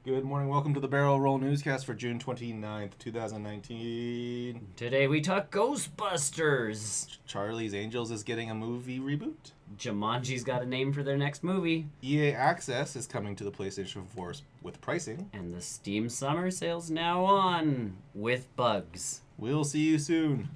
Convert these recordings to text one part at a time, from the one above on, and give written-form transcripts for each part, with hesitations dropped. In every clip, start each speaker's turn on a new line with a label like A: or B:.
A: Good morning. Welcome to the Barrel Roll Newscast for June 29th, 2019.
B: Today we talk Ghostbusters.
A: Charlie's Angels is getting a movie reboot.
B: Jumanji's got a name for their next movie.
A: EA Access is coming to the PlayStation 4 with pricing.
B: And the Steam Summer Sale's now on with bugs.
A: We'll see you soon.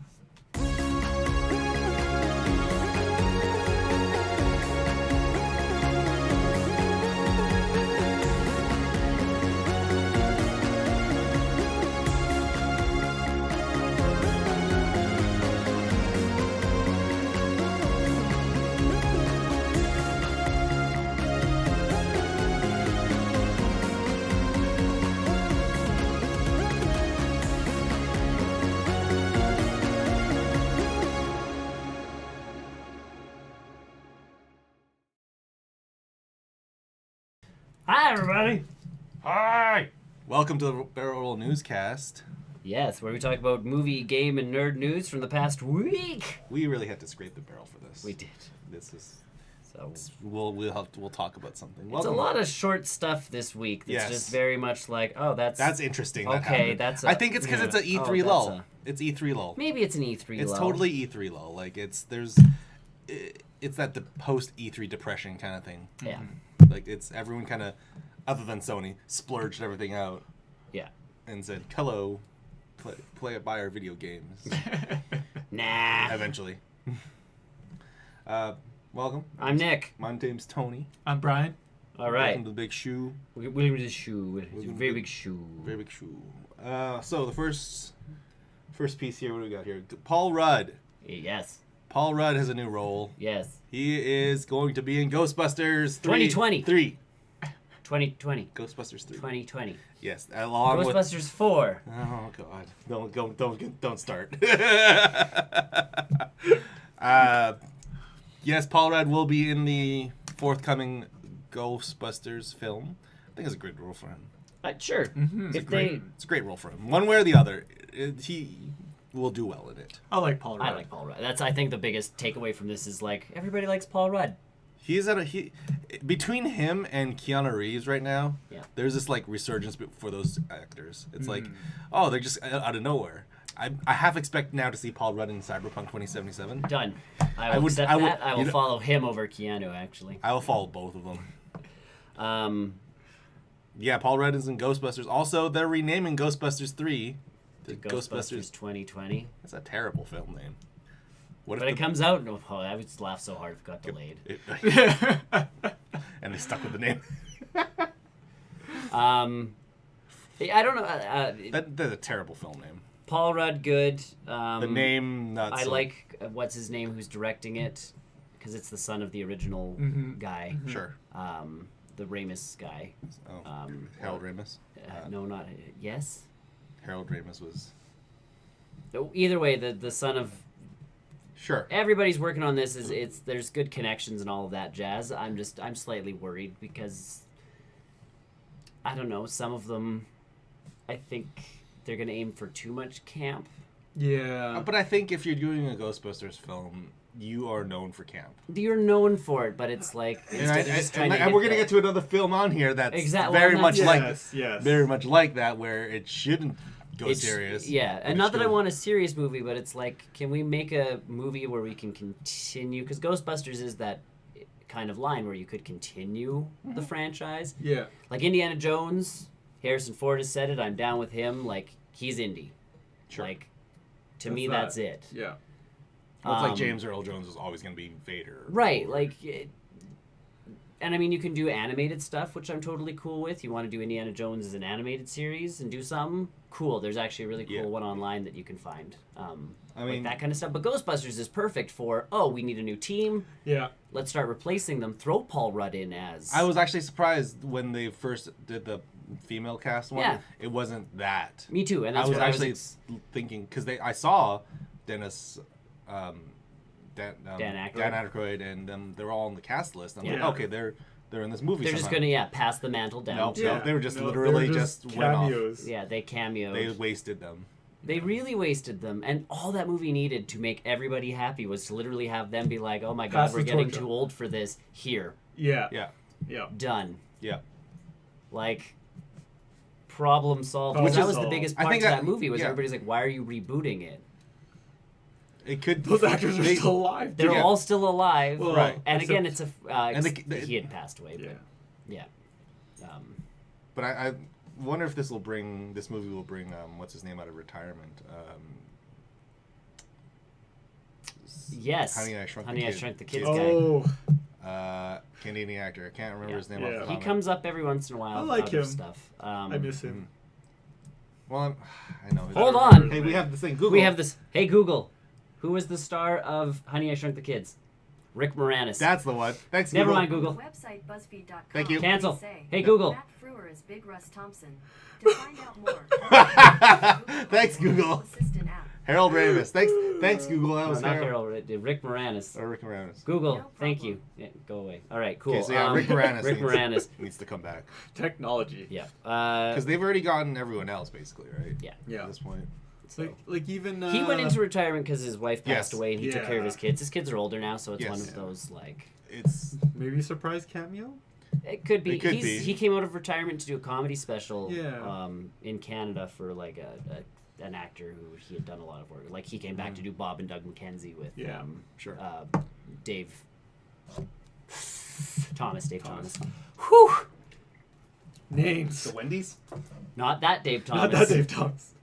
B: Hi, everybody.
A: Hi! Welcome to the Barrel Roll Newscast.
B: Yes, where we talk about movie, game, and nerd news from the past week.
A: We really had to scrape the barrel for this.
B: We did.
A: This is...
B: So
A: We'll talk about something.
B: it's a lot of short stuff this week. That's just very much like, oh, that's
A: interesting.
B: okay.
A: I think it's because it's an E3 lull. It's E3 lull.
B: Maybe it's an E3 lull.
A: It's totally E3 lull. Like it's that the post E3 depression kind of thing.
B: Yeah.
A: Like it's everyone kind of, other than Sony, splurged everything out.
B: Yeah.
A: And said, "Hello, buy our video games."
B: Nah.
A: Eventually. Welcome.
B: I'm Nick.
A: My name's Tony.
C: I'm Brian.
B: All right.
A: Welcome to the big shoe.
B: We're going to the shoe. It's a very big shoe.
A: Very big shoe. So the first piece here. What do we got here? Paul Rudd.
B: Yes.
A: Paul Rudd has a new role.
B: Yes.
A: He is going to be in Ghostbusters
B: 2020. 2020.
A: Ghostbusters 3.
B: 2020.
A: Yes, along with
B: Ghostbusters 4.
A: Oh God! Don't start. Yes, Paul Rudd will be in the forthcoming Ghostbusters film. I think it's a great role for him.
B: Sure.
C: Mm-hmm.
A: It's a great role for him. One way or the other, he will do well in it.
C: I like Paul Rudd.
B: I like Paul Rudd. That's, I think, the biggest takeaway from this is like everybody likes Paul Rudd.
A: Between him and Keanu Reeves right now.
B: Yeah.
A: There's this like resurgence for those actors. It's like, oh, they're just out of nowhere. I half expect now to see Paul Rudd in Cyberpunk 2077.
B: Done. I will accept that. I will follow him over Keanu, actually.
A: I will follow both of them. Yeah, Paul Rudd is in Ghostbusters. Also, they're renaming Ghostbusters 3 to
B: Ghostbusters 2020.
A: That's a terrible film name.
B: But it comes out, I would just laugh so hard if it got delayed.
A: And they stuck with the name.
B: I don't know.
A: That's a terrible film name.
B: Paul Rudd, good.
A: The name, not
B: I
A: so.
B: like, what's his name, who's directing it, because it's the son of the original guy.
A: Mm-hmm. Sure.
B: The Ramis guy.
A: Oh, Harold Ramis?
B: No, not... Yes?
A: Harold Ramis was...
B: Either way, the son of...
A: Sure.
B: Everybody's working on this. There's good connections and all of that jazz. I'm slightly worried because... I don't know, some of them... I think they're going to aim for too much camp.
C: Yeah.
A: But I think if you're doing a Ghostbusters film, you are known for camp.
B: You're known for it, but it's like...
A: And we're going to get to another film on here that's very much like that, where it shouldn't go serious.
B: Yeah, and not that I want a serious movie, but it's like, can we make a movie where we can continue? Because Ghostbusters is that kind of line where you could continue the franchise.
C: Yeah.
B: Like Indiana Jones, Harrison Ford has said it, I'm down with him, like, he's indie.
A: Sure.
B: Like, to me, that's it.
C: Yeah.
A: Well, it's like James Earl Jones was always going to be Vader.
B: Right, and I mean, you can do animated stuff, which I'm totally cool with. You want to do Indiana Jones as an animated series and do something? Cool. There's actually a really cool one online that you can find. I mean, that kind of stuff. But Ghostbusters is perfect for, we need a new team.
C: Yeah.
B: Let's start replacing them. Throw Paul Rudd in as...
A: I was actually surprised when they first did the female cast one.
B: Yeah.
A: It wasn't that.
B: Me too. And that's
A: I was actually thinking, because I saw Dennis... Dan Aykroyd, and they're all on the cast list. I'm like, okay, they're in this movie.
B: They're just gonna pass the mantle down.
A: No, they were just literally just went
C: cameos.
A: off.
B: Yeah, they cameoed.
A: They wasted them.
B: They really wasted them, and all that movie needed to make everybody happy was to literally have them be like, "Oh my God, we're getting too old for this." Here.
C: Yeah.
A: Yeah.
C: Yeah.
B: Done.
A: Yeah.
B: Like, problem solved. That was the biggest part of that movie. Was everybody's like, "Why are you rebooting it?"
A: It could.
C: Those actors are still alive.
B: They're all still alive,
C: well,
A: right?
B: And again, it's a. He had passed away, but yeah.
A: But I wonder if this movie will bring what's his name out of retirement.
B: Yes.
A: Honey, I Shrunk the Kids
C: guy.
A: Canadian actor. I can't remember his name. Off the
B: he comes up every once in a while.
C: I like him.
B: Stuff.
C: I miss him.
A: Well, I know.
B: Hold on.
A: Hey, we have this thing. Google.
B: We have this. Hey, Google. Who was the star of Honey, I Shrunk the Kids? Rick Moranis.
A: That's the one. Thanks,
B: Never
A: Google.
B: mind, Google.
D: Website BuzzFeed.com.
A: Thank you.
B: Cancel. Hey, Google.
D: Matt Frewer is Big Russ Thompson. To find out more,
A: Thanks, Google.
D: Assistant app.
A: Harold Ramis. Thanks, Google. That was
B: not Harold. Rick Moranis.
A: Or Rick Moranis.
B: Google.
D: No
B: thank you. Yeah, go away. All right, cool.
A: Okay, so yeah, Rick Moranis.
B: Rick Moranis
A: needs to come back.
C: Technology.
B: Yeah.
A: Because they've already gotten everyone else, basically, right?
B: Yeah.
A: At this point.
B: So.
C: Like even
B: he went into retirement because his wife passed away and he took
C: Yeah.
B: care of his kids. His kids are older now, so it's one of those like.
A: It's
C: maybe a surprise cameo.
B: It could be.
A: It could
B: be. He came out of retirement to do a comedy special.
C: Yeah.
B: In Canada for like an actor who he had done a lot of work. Like he came back to do Bob and Doug McKenzie with.
A: Sure.
B: Dave Thomas. Whew.
C: Names.
A: The Wendy's?
B: Not that Dave Thomas.
C: Not that Dave Thomas.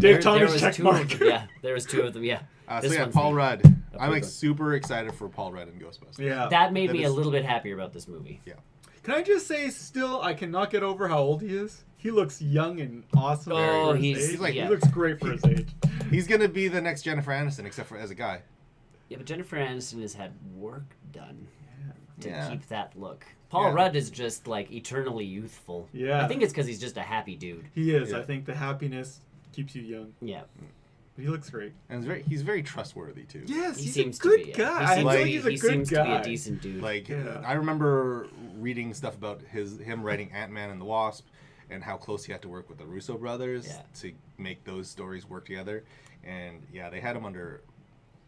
C: Dave Thomas check mark.
B: Yeah, there was two of them. Yeah.
A: So yeah, Paul Rudd. I'm like super excited for Paul Rudd in Ghostbusters.
C: Yeah.
B: That made me a little bit happier about this movie.
A: Yeah.
C: Can I just say, still, I cannot get over how old he is. He looks young and awesome.
B: Oh,
C: he looks great for his age.
A: He's gonna be the next Jennifer Aniston, except for as a guy.
B: Yeah, but Jennifer Aniston has had work done to keep that look. Paul
A: Yeah.
B: Rudd is just like eternally youthful.
C: Yeah.
B: I think it's because he's just a happy dude.
C: He is.
A: Yeah.
C: I think the happiness keeps you young.
B: Yeah.
C: But he looks great.
A: And he's very trustworthy too.
C: Yes,
B: He
C: he's
B: seems
C: a good
B: to be.
C: guy.
B: Yeah.
C: I feel like he's a
B: he
C: good
B: seems
C: guy.
B: to be a decent dude.
A: Like
C: Yeah.
A: I remember reading stuff about him writing Ant-Man and the Wasp, and how close he had to work with the Russo brothers to make those stories work together. And yeah, they had him under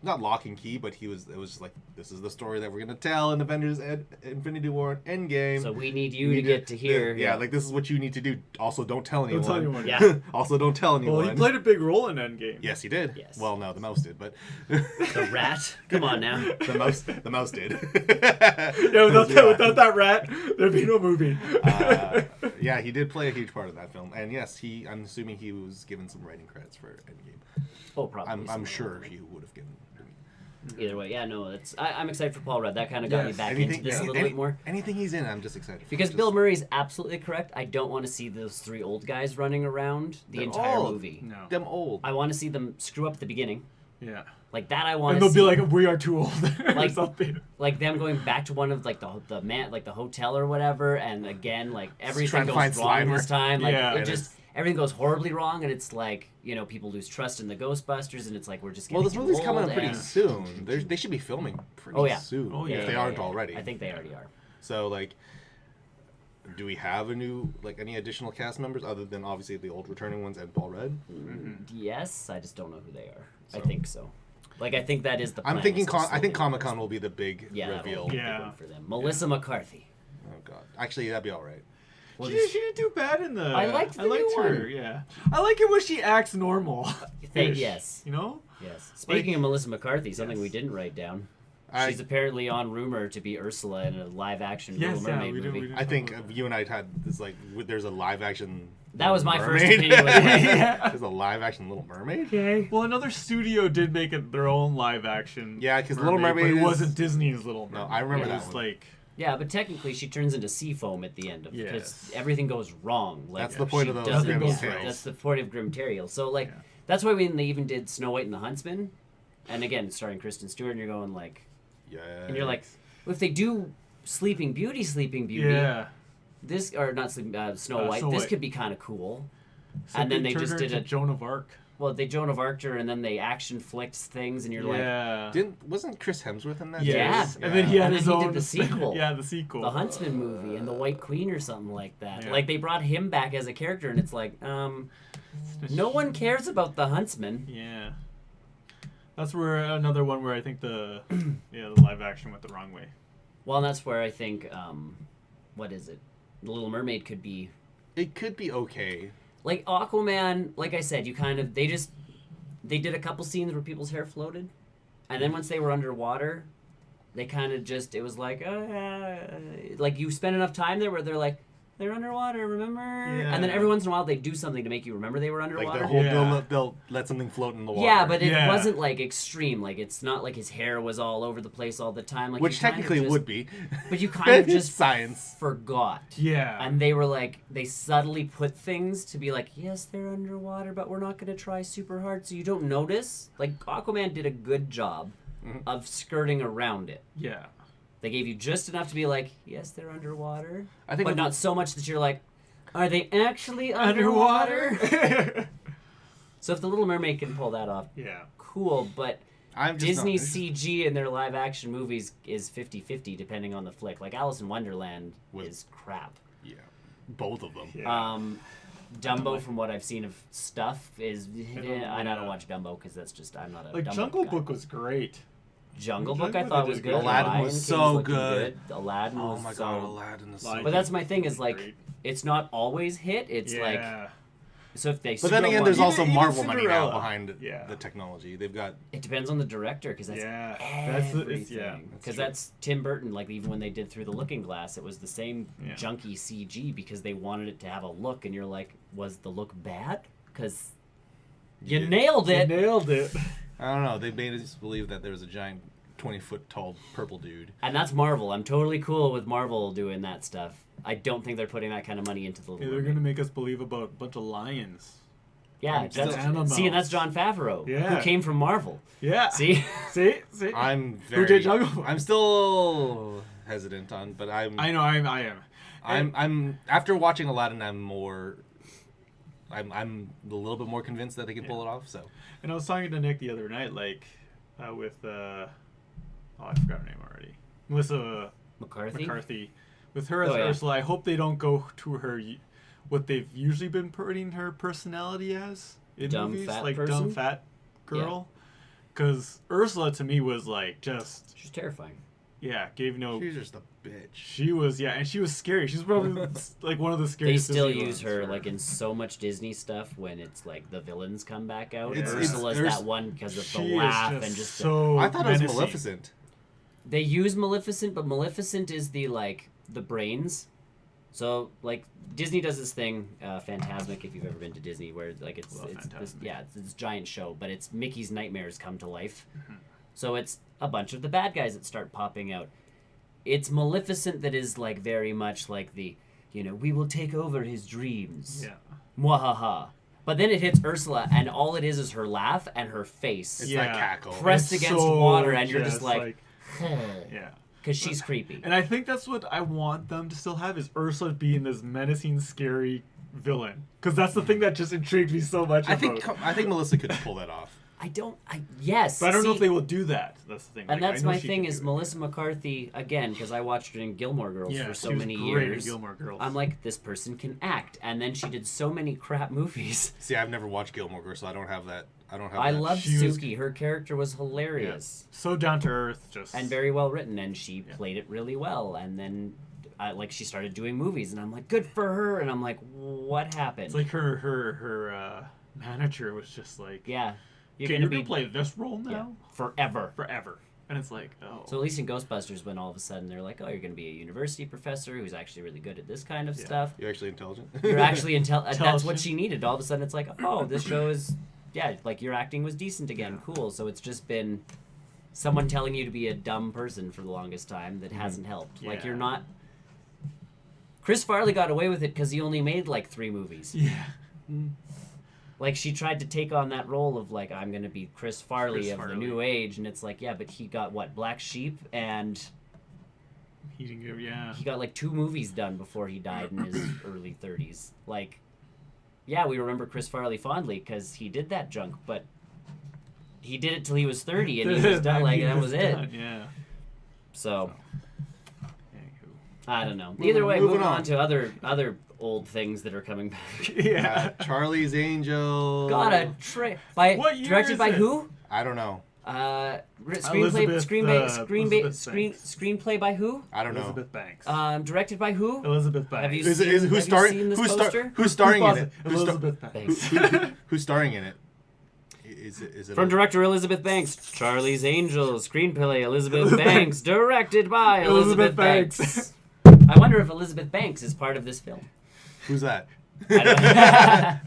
A: not lock and key, but it was just like, this is the story that we're gonna tell in Avengers Infinity War Endgame.
B: So we need you to get to hear.
A: Yeah, like this is what you need to do. Also, don't tell anyone.
C: Don't tell anyone.
B: Yeah.
A: Also, don't tell anyone.
C: Well, he played a big role in Endgame.
A: Yes, he did.
B: Yes.
A: Well, no, the mouse did, but
B: The rat. Come on now.
A: the mouse did.
C: Yeah, without that rat, there'd be no movie.
A: Yeah, he did play a huge part of that film, and yes, I'm assuming he was given some writing credits for Endgame.
B: Oh, probably.
A: I'm sure he would have given.
B: Either way, yeah, no, I'm excited for Paul Rudd. That kind of got me back into this a little bit more.
A: Anything he's in, I'm just excited for.
B: Because Bill Murray's absolutely correct. I don't want to see those three old guys running around the entire movie.
C: No.
A: Them old.
B: I want to see them screw up at the beginning.
C: Yeah.
B: Like that, I want
C: And
B: to
C: they'll
B: see.
C: be like, we are too old. Or something.
B: Like them going back to one of like the hotel or whatever, and again like everything
A: trying to
B: goes
A: find
B: wrong
A: Slimer.
B: this time. Like
C: Yeah,
B: it just everything goes horribly wrong, and it's like people lose trust in the Ghostbusters, and it's like we're just getting
A: Well, this movie's
B: too
A: coming
B: old,
A: up pretty
B: and-
A: soon. They should be filming pretty soon.
C: Oh, yeah.
A: If they aren't already.
B: I think they already are.
A: So like, do we have any additional cast members other than obviously the old returning ones and Paul Rudd?
B: Yes, I just don't know who they are. I think so. Like I think that is the plan.
A: I'm thinking.
B: is to
A: I think
B: slowly
A: Comic-Con will be the big
B: that'll
A: reveal.
B: be the big one for them. Melissa McCarthy.
A: Oh God. Actually, that'd be all right.
B: We'll
C: She
B: just-
C: didn't do bad in the.
B: I liked the
C: I liked
B: new
C: her.
B: one.
C: Yeah. I like it when she acts normal.
B: Yes.
C: You know.
B: Yes. Speaking of Melissa McCarthy, something we didn't write down. She's apparently on rumor to be Ursula in a live-action Little Mermaid movie.
A: I think you and I had this there's a live-action.
B: That was my first
A: Mermaid.
B: opinion.
A: There's a live-action Little Mermaid.
B: Okay.
C: Well, another studio did make it their own live action.
A: Yeah, because Little Mermaid
C: but it
A: is-
C: wasn't Disney's Little
A: No,
C: Mermaid.
A: I remember
C: it
A: that
C: was
A: one.
C: like.
B: Yeah, but technically she turns into sea foam at the end of because
C: Yes.
B: everything goes wrong. Like,
A: That's the point
B: she
A: of those
B: doesn't-
A: Grimm's
C: goes
A: tales.
C: right.
B: That's the point of Grimm Tale. So like
C: Yeah.
B: that's why when they even did Snow White and the Huntsman, and again starring Kristen Stewart, and you're going like,
A: Yeah.
B: and you're like, well, if they do Sleeping Beauty,
C: Yeah.
B: this or not Snow White,
C: Snow
B: this
C: White.
B: could be kind of cool.
C: So
B: And then they
C: turned
B: just
C: her
B: did
C: into
B: a
C: Joan of Arc.
B: well, they Joan of Arc her, and then they action flicked things, and you're like,
C: Yeah.
A: Wasn't Chris Hemsworth in that?
C: Yes.
B: Yeah.
C: And then he had
B: And
C: his
B: then he
C: own.
B: did the sequel.
C: Yeah, the sequel.
B: the Huntsman movie and the White Queen or something like that.
C: Yeah.
B: Like they brought him back as a character, and it's like, no one cares about the Huntsman.
C: Yeah. That's where another one where I think the live action went the wrong way.
B: Well, and that's where I think, what is it? The Little Mermaid could be
A: It could be okay.
B: Like Aquaman, like I said, they did a couple scenes where people's hair floated, and then once they were underwater, they kind of just, it was like you spend enough time there where they're like, they're underwater, remember?
C: Yeah.
B: And then every once in a while they do something to make you remember they were underwater.
A: Like they'll let something float in the water.
B: Yeah, but it wasn't like extreme. Like it's not like his hair was all over the place all the time. Like
A: which technically would be.
B: But you kind of just
A: science
B: forgot.
C: Yeah.
B: And they were like, they subtly put things to be like, yes, they're underwater, but we're not going to try super hard, so you don't notice. Like Aquaman did a good job of skirting around it.
C: Yeah.
B: They gave you just enough to be like, yes, they're underwater.
A: I think
B: but not so much that you're like, are they actually underwater? So if The Little Mermaid can pull that off, cool. But Disney's CG in their live action movies is 50-50 depending on the flick. Like Alice in Wonderland is crap.
A: Yeah, both of them.
C: Yeah.
B: Dumbo, from what I've seen of stuff, is I don't watch Dumbo because that's just I'm not a
C: like
B: Dumbo
C: Jungle
B: guy.
C: Book was great.
B: Jungle Book I thought was good.
A: Aladdin
B: Lion
A: was
B: King
A: so
B: looking
A: good.
B: Aladdin was
A: Oh my
B: so...
A: god, Aladdin is so
B: But
A: good.
B: that's my thing is like,
C: Great.
B: it's not always hit. It's like, so if they...
A: But then again, there's also
C: Even
A: Marvel money now
C: Cinderella.
A: behind
C: Yeah.
A: the technology. They've got...
B: It depends on the director because that's everything. Because that's Tim Burton. Like even when they did Through the Looking Glass, it was the same junky CG because they wanted it to have a look, and you're like, was the look bad? Because you nailed it.
C: You nailed it.
A: I don't know. They made us believe that there was a giant 20-foot tall purple dude.
B: And that's Marvel. I'm totally cool with Marvel doing that stuff. I don't think they're putting that kind of money into the Little
C: They're
B: Mermaid.
C: going to make us believe about a bunch of lions.
B: Yeah,
C: That's animals.
B: see, and that's Jon Favreau,
C: Yeah.
B: who came from Marvel.
C: Yeah.
B: See?
C: See?
A: I'm
C: Who did Jungle Book?
A: I'm still hesitant on, but I
C: know, I am.
A: I'm after watching Aladdin, I'm a little bit more convinced that they can pull it off. So.
C: And I was talking to Nick the other night, like, with I forgot her name already. Melissa McCarthy. With her as Ursula, I hope they don't go to her what they've usually been putting her personality as in
B: Dumb,
C: movies,
B: fat
C: like
B: person?
C: dumb fat girl. Because Ursula to me was like just
B: She's terrifying.
A: She's just a bitch.
C: She was and she was scary. She's probably like one of the
B: They
C: scariest.
B: still
C: Disney
B: use
C: ones
B: her
C: for-
B: like in so much Disney stuff when it's like the villains come back out.
A: It's-
B: Ursula's
A: it's-
B: that one because of the
C: She is
B: laugh and just
C: so
A: I thought it was
C: menacing.
A: Maleficent.
B: they use Maleficent, but Maleficent is the brains. So like Disney does this thing, Fantasmic, if you've ever been to Disney, where like it's this giant show, but it's Mickey's nightmares come to life.
C: Mm-hmm.
B: So it's a bunch of the bad guys that start popping out. It's Maleficent that is like very much like the, we will take over his dreams.
C: Yeah.
B: Mwahaha. But then it hits Ursula, and all it is her laugh and her face.
A: It's that cackle.
B: Pressed
C: It's
B: against
C: so
B: water, and you're just like
C: yeah.
B: because she's creepy.
C: And I think that's what I want them to still have is Ursula being this menacing, scary villain. Because that's the thing that just intrigued me so much.
A: I think Melissa could pull that off.
B: Yes.
C: But I don't know if they will do that. That's the thing.
B: And
C: Like,
B: that's
C: I know
B: my
C: she
B: thing
C: can
B: is
C: do it.
B: Melissa McCarthy, again, because I watched her in Gilmore Girls for so many years.
C: Gilmore Girls.
B: I'm like, this person can act. And then she did so many crap movies.
A: See, I've never watched Gilmore Girls, so I don't have that.
B: I loved
C: She was-
B: Suki. Her character was hilarious.
C: So down to earth, just
B: And very well written. And she played it really well. And then she started doing movies. And I'm like, good for her. And I'm like, what happened?
C: It's like her manager was just like,
B: yeah. You're
C: "Okay,
B: going
C: you're
B: to
C: gonna play this role now
B: forever.
C: And it's like, oh.
B: So at least in Ghostbusters, when all of a sudden they're like, oh, you're going to be a university professor who's actually really good at this kind of stuff.
A: You're actually intelligent.
B: You're actually that's what she needed. All of a sudden it's like, oh, this show is, like your acting was decent again. Cool. So it's just been someone telling you to be a dumb person for the longest time that hasn't helped. Like you're not... Chris Farley got away with it because he only made like 3 movies.
C: Yeah.
B: Like she tried to take on that role of like, I'm going to be Chris Farley of the new age. And it's like, yeah, but he got what? Black Sheep and...
C: He didn't give,
B: He got like 2 movies done before he died in his early 30s. Like, yeah, we remember Chris Farley fondly because he did that junk, but he did it till he was 30 and he was done. Like, that was it.
C: Yeah.
B: So,
C: Anywho.
B: I don't know. Either way, moving on to other old things that are coming back.
C: Yeah.
A: Charlie's Angels.
B: Got a
C: What year
B: directed
C: is
B: by
C: it?
B: who?
A: I don't know.
B: Screenplay by who?
A: I don't know.
C: Elizabeth Banks.
B: Directed by who?
C: Elizabeth Banks.
B: Have you seen this poster?
A: Who's starring in it?
C: Elizabeth Banks.
A: Who's starring in it? Is it
B: from director Elizabeth Banks? Charlie's Angels. Screenplay Elizabeth Banks. Directed by Elizabeth Banks. I wonder if Elizabeth Banks is part of this film.
A: Who's that?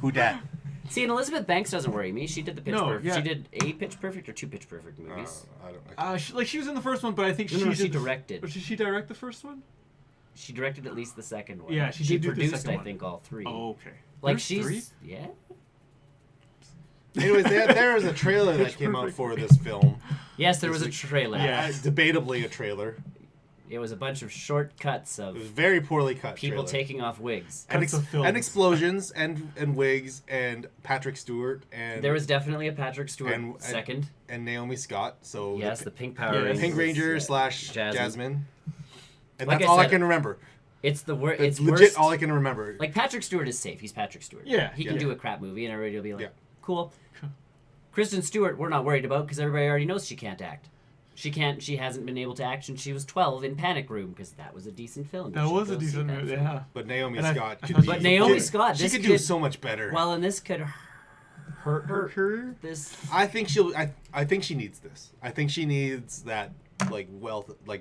A: Who dat?
B: See, and Elizabeth Banks doesn't worry me. She did the Pitch Perfect. Yeah. She did a Pitch Perfect or 2 Pitch Perfect movies.
A: I don't.
C: She was in the first one, but I think
B: she directed.
C: Did she direct the first one?
B: She directed at least the second one.
C: Yeah, she
B: produced, I think, all 3.
C: Oh, okay.
B: Like
C: There's
B: she's
C: 3?
B: Yeah.
A: Anyways, there was a trailer that came out for this film.
B: Yes, there was a trailer.
A: Yeah, debatably a trailer.
B: It was a bunch of short cuts of.
A: It was very poorly cut.
B: People taking off wigs.
A: And explosions and wigs and Patrick Stewart and.
B: There was definitely a Patrick Stewart second.
A: And Naomi Scott. So
B: yes, the Pink Power Rangers.
A: Pink Ranger / Jasmine. And
B: like
A: that's all I can remember.
B: It's the worst.
A: It's legit all I can remember.
B: Like Patrick Stewart is safe. He's Patrick Stewart.
C: Yeah,
B: he can do a crap movie and everybody will be like, cool. Kristen Stewart, we're not worried about because everybody already knows she can't act. She hasn't been able to act since she was 12 in Panic Room because that was a decent film.
C: That was a decent movie, yeah.
A: But Naomi Scott
B: she
A: could do so much better.
B: Well, and this could hurt her career.
A: I think she needs this. I think she needs that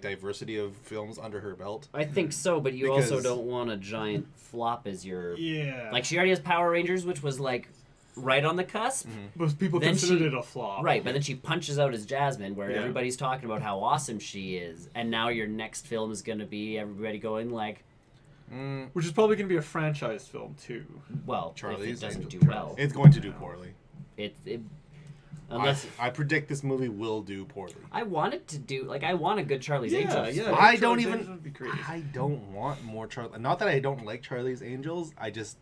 A: diversity of films under her belt.
B: I think so, but you also don't want a giant flop as your Like she already has Power Rangers, which was like right on the cusp.
C: Most people considered it a flop.
B: Right, but then she punches out as Jasmine, where everybody's talking about how awesome she is, and now your next film is going to be everybody going like...
C: Which is probably going to be a franchise film, too.
B: Well,
A: Charlie's
B: if it doesn't
A: Angels.
B: do well.
A: It's going to do poorly.
B: Unless
A: I predict this movie will do poorly.
B: I want it to do... I want a good Charlie's Angels.
C: Yeah,
A: I don't want more Charlie... Not that I don't like Charlie's Angels, I just...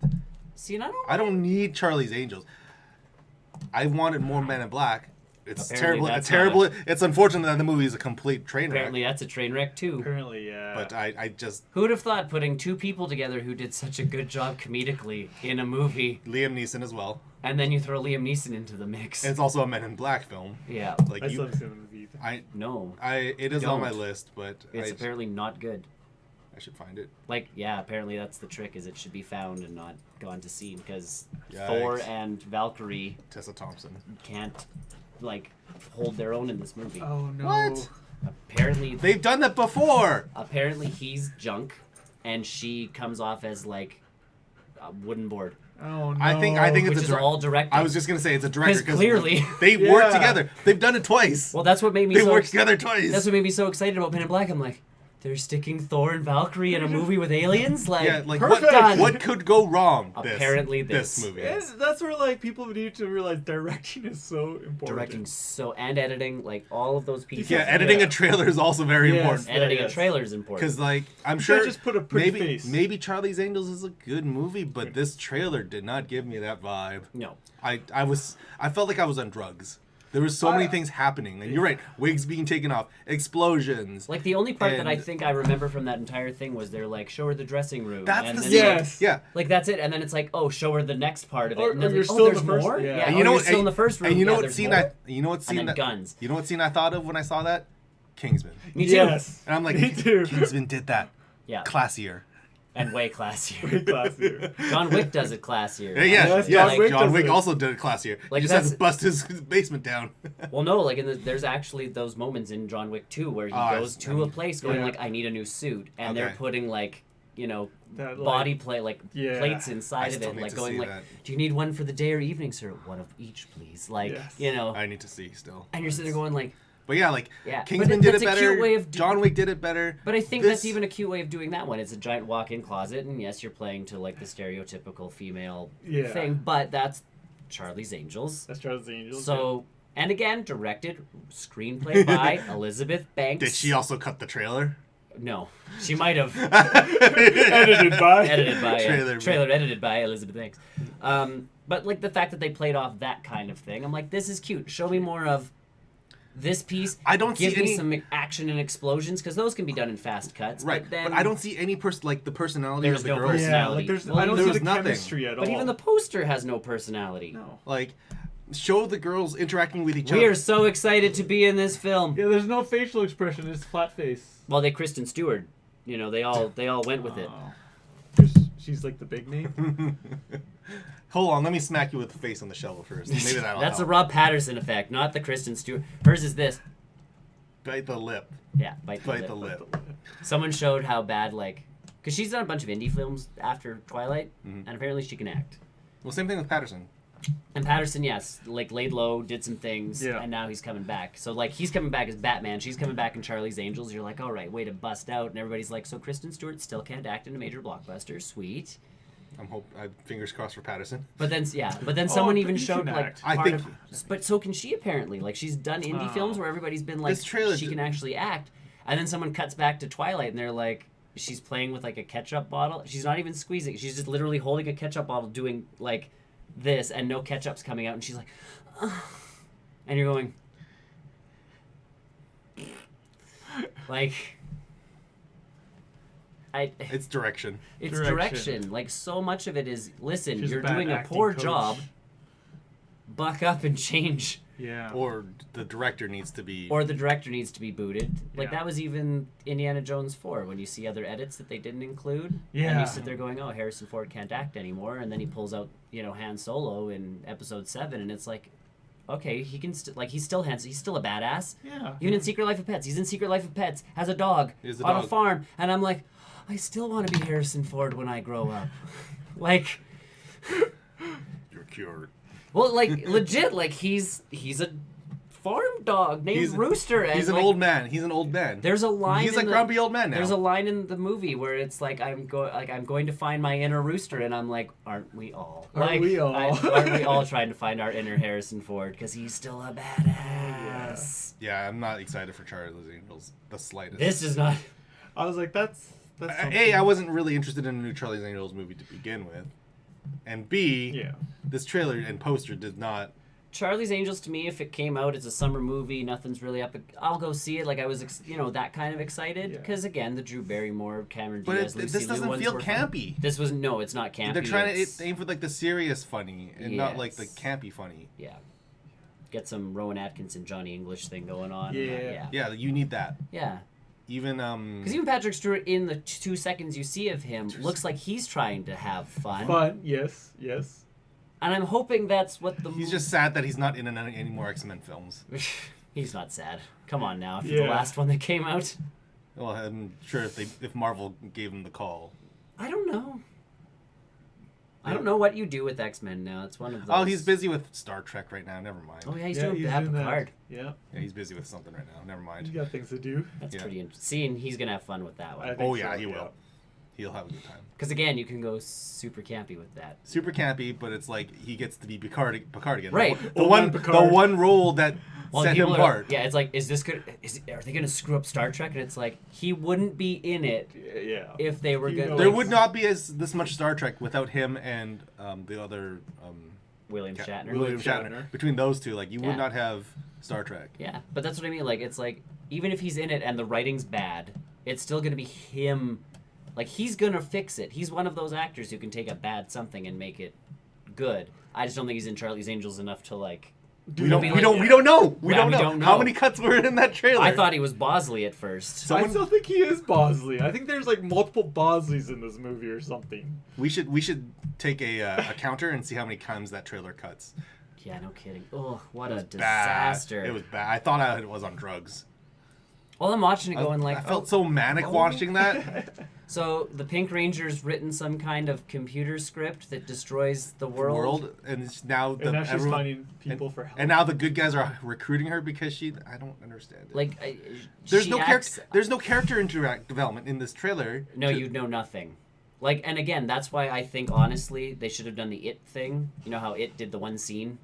B: See, and
A: I don't need Charlie's Angels. I wanted more Men in Black. It's terrible. It's terrible. It's unfortunate that the movie is a complete train wreck.
B: Apparently, that's a train wreck too.
C: Apparently, yeah.
A: But I just...
B: Who'd have thought putting 2 people together who did such a good job comedically in a movie?
A: Liam Neeson as well.
B: And then you throw Liam Neeson into the mix.
A: And it's also a Men in Black film.
B: Yeah.
C: I still haven't seen the movie either.
A: It is on my list, but
B: it's apparently not good.
A: I should find it.
B: Apparently that's the trick, is it should be found and not gone to see, because Thor and Valkyrie...
A: Tessa Thompson.
B: ...can't, hold their own in this movie.
C: Oh, no.
A: What?
B: Apparently...
A: They've done that before!
B: Apparently he's junk, and she comes off as, a wooden board.
C: Oh, no.
A: I think it's
B: all directed.
A: I was just going to say it's a director.
B: Because clearly...
A: They work together. They've done it twice.
B: Well, that's what made me
A: They worked together twice.
B: That's what made me so excited about Men in Black. I'm like... They're sticking Thor and Valkyrie in a movie with aliens?
A: What could go wrong?
B: Apparently
A: this movie.
C: That's where people need to realize directing is so important.
B: And editing, all of those pieces.
A: Yeah, editing a trailer is also very important.
B: Editing a trailer is important.
A: Because I'm sure
C: just put a pretty face.
A: Maybe Charlie's Angels is a good movie, but this trailer did not give me that vibe.
B: No.
A: I felt like I was on drugs. There were so many things happening. And you're right. Wigs being taken off. Explosions.
B: The only part that I think I remember from that entire thing was they're show her the dressing room.
A: That's
B: and
A: the
B: scene.
C: Yes.
A: Yeah.
B: That's it. And then it's show her the next part of it.
C: And then you're still in the first.
B: More?
C: Yeah.
A: And you know what?
B: Still in the first room.
A: And you know what scene
B: guns.
A: You know what scene I thought of when I saw that? Kingsman.
B: Me too.
C: Yes.
A: And I'm like,
C: Me too.
A: Kingsman did that.
B: Yeah.
A: Classier.
B: And way classier.
C: Way classier.
B: John Wick does it classier.
A: John Wick also did it classier. He just has to bust his basement down.
B: Well, no, there's actually those moments in John Wick 2 where he goes to a place going I need a new suit, and they're putting body plate plates inside of it, going do you need one for the day or evening, sir? One of each, please.
A: I need to see still.
B: And you're sitting there going
A: But Kingsman did it better. John Wick did it better.
B: But I think that's even a cute way of doing that one. It's a giant walk-in closet, and yes, you're playing to the stereotypical female thing, but that's Charlie's Angels.
C: That's Charlie's Angels.
B: So, and again, directed, screenplay by Elizabeth Banks.
A: Did she also cut the trailer?
B: No, she might have.
C: Edited by
B: trailer edited by Elizabeth Banks. But the fact that they played off that kind of thing, I'm like, this is cute. Show me more of this piece.
A: I don't
B: give
A: see
B: me some action and explosions, because those can be done in fast cuts.
A: Right, but I don't see any the personality of the
B: girls.
C: Personality.
B: I
C: don't see the
A: nothing.
C: chemistry at all.
B: But even the poster has no personality.
C: No.
A: show the girls interacting with each other.
B: We are so excited to be in this film.
C: Yeah, there's no facial expression. It's flat face.
B: Well, they Kristen Stewart. You know, they all went with it.
C: She's like the big name.
A: Hold on, let me smack you with the face on the shovel first. Maybe that'll
B: That's
A: help.
B: the Rob Patterson effect, not the Kristen Stewart. Hers is this.
A: Bite the lip.
B: Yeah, bite the lip. Someone showed how bad, like... Because she's done a bunch of indie films after Twilight, and apparently she can act.
A: Well, same thing with Patterson.
B: And Patterson, yes, like laid low, did some things,
C: yeah.
B: and now he's coming back. So like he's coming back as Batman, she's coming back in Charlie's Angels. You're like, all right, way to bust out, and everybody's like, so Kristen Stewart still can't act in a major blockbuster, sweet.
A: Fingers crossed for Patterson.
B: But then someone even showed like, but so can she apparently. Like she's done indie films where everybody's been like, she can actually act, and then someone cuts back to Twilight, and they're like, she's playing with like a ketchup bottle. She's not even squeezing. She's just literally holding a ketchup bottle, doing like this, and no ketchup's coming out, and she's like, ugh. And you're going, like,
A: it's direction.
B: It's direction. Like so much of it is, listen,
C: She's
B: you're doing a poor
C: coach.
B: job. Buck up and change.
C: Yeah.
A: Or the director needs to be
B: booted. Like that was even Indiana Jones 4 when you see other edits that they didn't include.
C: Yeah.
B: And you sit there going, oh, Harrison Ford can't act anymore, and then he pulls out, Han Solo in Episode 7, and it's like, okay, he can he's still handsome. He's still a badass.
C: Yeah.
B: Even in Secret Life of Pets, he's in Secret Life of Pets as a dog on a farm, and I'm like, I still want to be Harrison Ford when I grow up. Like,
A: you're cured.
B: Well, like legit, like he's a farm dog named Rooster. And
A: he's an old man. He's an old man.
B: There's a line.
A: He's a grumpy old man now.
B: There's a line in the movie where it's like I'm going to find my inner Rooster, and I'm like, aren't we all? Aren't we all trying to find our inner Harrison Ford because he's still a badass?
A: Yeah, I'm not excited for Charlie's Angels the slightest.
B: This is not.
C: I was like, that's.
A: I wasn't really interested in a new Charlie's Angels movie to begin with. And B, this trailer and poster did not.
B: Charlie's Angels, to me, if it came out as a summer movie, nothing's really up. I'll go see it. Like I was, that kind of excited because again, the Drew Barrymore, Cameron Diaz,
A: Lucy this doesn't feel campy.
B: This was it's not campy.
A: They're trying to aim for like the serious funny and not like the campy funny.
B: Yeah, get some Rowan Atkinson, Johnny English thing going on.
A: Yeah, you need that.
B: Yeah.
A: Even
B: because even Patrick Stewart in the 2 seconds you see of him looks like he's trying to have fun.
C: Yes.
B: And I'm hoping that's what
A: he's just sad that he's not in any more X-Men films.
B: He's not sad. Come on now, after the last one that came out.
A: Well, I'm sure if Marvel gave him the call.
B: I don't know. I don't know what you do with X-Men now. It's one of those.
A: Oh, he's busy with Star Trek right now. Never mind.
B: Oh yeah, he's doing Picard.
C: Yeah,
A: he's busy with something right now. Never mind.
C: He's got things to do.
B: That's pretty interesting. He's gonna have fun with that one.
A: Oh yeah, he will. He'll have a good time.
B: Because again, you can go super campy with that. Super
A: campy, but it's like he gets to be Picard again.
B: Right.
A: The one role that set him apart.
B: Yeah, it's like, is this good? Are they going to screw up Star Trek? And it's like, he wouldn't be in it if they were good.
A: There would not be this much Star Trek without him and the other...
B: William Shatner.
A: Between those two, like, you would not have Star Trek.
B: Yeah, but that's what I mean. Like, it's like, even if he's in it and the writing's bad, it's still going to be him. Like, he's going to fix it. He's one of those actors who can take a bad something and make it good. I just don't think he's in Charlie's Angels enough to, like...
A: We don't know. We don't know. How many cuts were in that trailer?
B: I thought he was Bosley at first.
C: I still think he is Bosley. I think there's like multiple Bosleys in this movie or something.
A: We should take a counter and see how many times that trailer cuts.
B: Yeah, no kidding. Oh, what a disaster.
A: Bad. It was bad. I thought it was on drugs.
B: Well, I'm watching it going like...
A: I felt so manic watching that.
B: So the Pink Ranger's written some kind of computer script that destroys the world.
A: And now
C: she's finding people for help.
A: And now the good guys are recruiting her because I don't understand it.
B: Like,
A: there's no character development in this trailer.
B: No, you know nothing. Like, and again, that's why I think, honestly, they should have done the It thing. You know how It did the one scene?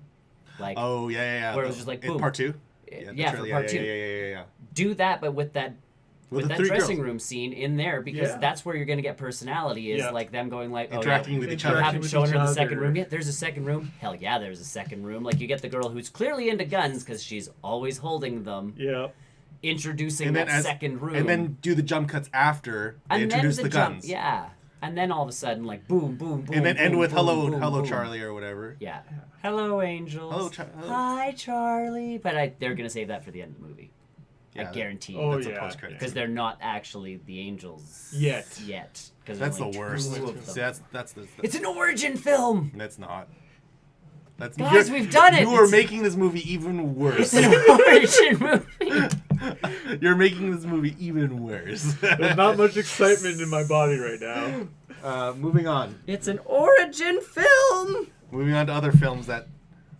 B: Like,
A: oh, yeah.
B: Where it was just like, boom.
A: Part 2?
B: Yeah, for part 2.
A: Yeah.
B: Do that, but with that dressing room scene in there, because that's where you're going to get personality, is like them going like,
A: interacting with each other.
B: You haven't shown her the second room yet. There's a second room. Hell yeah, there's a second room. Like, you get the girl who's clearly into guns because she's always holding them.
C: Yeah.
B: Introducing second room.
A: And then do the jump cuts after they introduce the guns.
B: Yeah. And then all of a sudden, like, boom, boom, boom.
A: And then end
B: boom,
A: with
B: boom,
A: hello,
B: boom,
A: hello,
B: boom.
A: Charlie, or whatever.
B: Yeah. Hello, angels.
A: Hello.
B: Hi, Charlie. But they're going to save that for the end of the movie.
A: Yeah,
B: I guarantee you.
C: Oh,
A: That's a
C: yeah.
A: post-credit.
B: Because they're not actually the angels
C: Yet.
B: Because
A: That's the worst.
B: Two of them.
A: See, that's the.
B: It's an origin film.
A: That's not. That's
B: Guys, we've done it.
A: You are making this movie even worse.
B: It's an origin movie.
A: You're making this movie even worse.
C: There's not much excitement in my body right now.
A: Moving on.
B: It's an origin film.
A: Moving on to other films that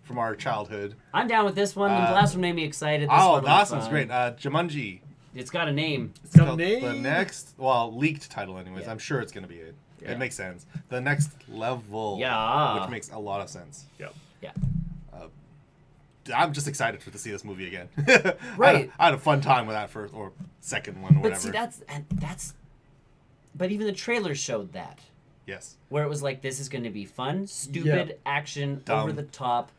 A: from our childhood.
B: I'm down with this one. The last one made me excited. This
A: Oh,
B: one
A: the last
B: was
A: one's
B: fun.
A: great. Jumanji.
B: It's got a name.
C: It's got a
A: Called
C: name.
A: The next, leaked title anyways.
B: Yeah.
A: I'm sure it's going to be it.
C: Yeah.
A: It makes sense. The next level.
B: Yeah.
A: Which makes a lot of sense.
C: Yep.
B: Yeah.
A: I'm just excited to see this movie again.
B: Right.
A: I had a fun time with that first or second one or
B: But
A: whatever.
B: see, that's. But even the trailer showed that,
A: Yes.
B: where it was like, this is going to be fun, stupid action,
A: Dumb.
B: over the top.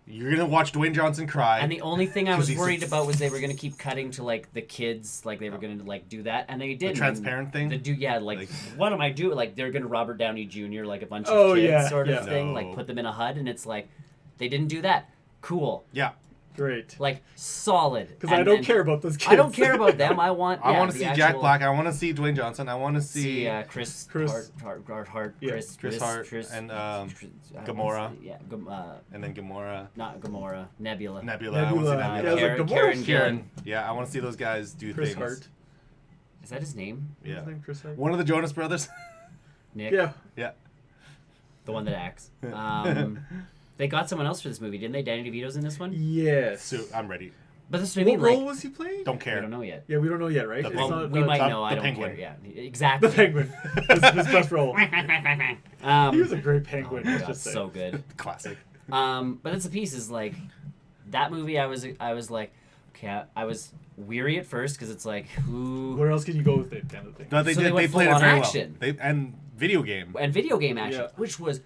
A: You're going to watch Dwayne Johnson cry.
B: And the only thing I
A: 'Cause
B: was
A: he's
B: worried about was they were going to keep cutting to like the kids, like they were going to like do that, and they didn't.
A: transparent thing?
B: Like what am I doing? Like they're going to Robert Downey Jr. like a bunch
C: Oh,
B: of kids
C: yeah,
B: sort of
C: yeah.
B: thing,
A: No.
B: like put them in a HUD, and it's like they didn't do that. Cool,
A: Yeah.
C: Great.
B: like solid.
C: Because I don't care about those kids.
B: I don't care about them. I want.
A: I want
B: the
A: to see
B: actual,
A: Jack Black. I want to see Dwayne Johnson. I want to see
B: Chris Hart,
C: Yeah.
A: Chris Hart and Gamora.
B: Yeah,
A: and then Gamora.
B: not Gamora, Nebula.
A: Nebula. I want to see
C: Nebula.
A: Nebula.
C: Yeah, I was like,
B: Karen
C: Gamora's
B: Gillan.
C: Karen.
A: Yeah, I want to see those guys do
C: Chris
A: things.
C: Hart.
B: Is that his name?
A: Yeah.
C: His name Chris Hart?
A: One of the Jonas Brothers.
B: Nick.
C: Yeah.
A: Yeah.
B: The one that acts. They got someone else for this movie, didn't they? Danny DeVito's in this one.
C: Yes.
A: So I'm ready.
B: But this is what I
C: What
B: mean.
C: role
B: Like,
C: was he playing?
A: Don't
B: we
A: care.
B: don't know yet.
C: Yeah, we don't know yet, right?
A: The
C: It's
A: Penguin.
C: not,
B: We might
A: the-
B: know. I
A: the
B: don't
A: Penguin.
B: care. Yeah, exactly.
C: The Penguin. his best role. He was a great penguin.
B: Oh my
C: let's
B: God,
C: just say.
B: so good.
A: Classic.
B: But that's the piece is like that movie. I was like, okay, I was weary at first because it's like who
C: Where else can you go with it, kind of thing?
A: No, they
B: So they
A: did.
B: went
A: They played it
B: full-on
A: very
B: action.
A: well. And video game.
B: and video game action,
C: Yeah.
B: which was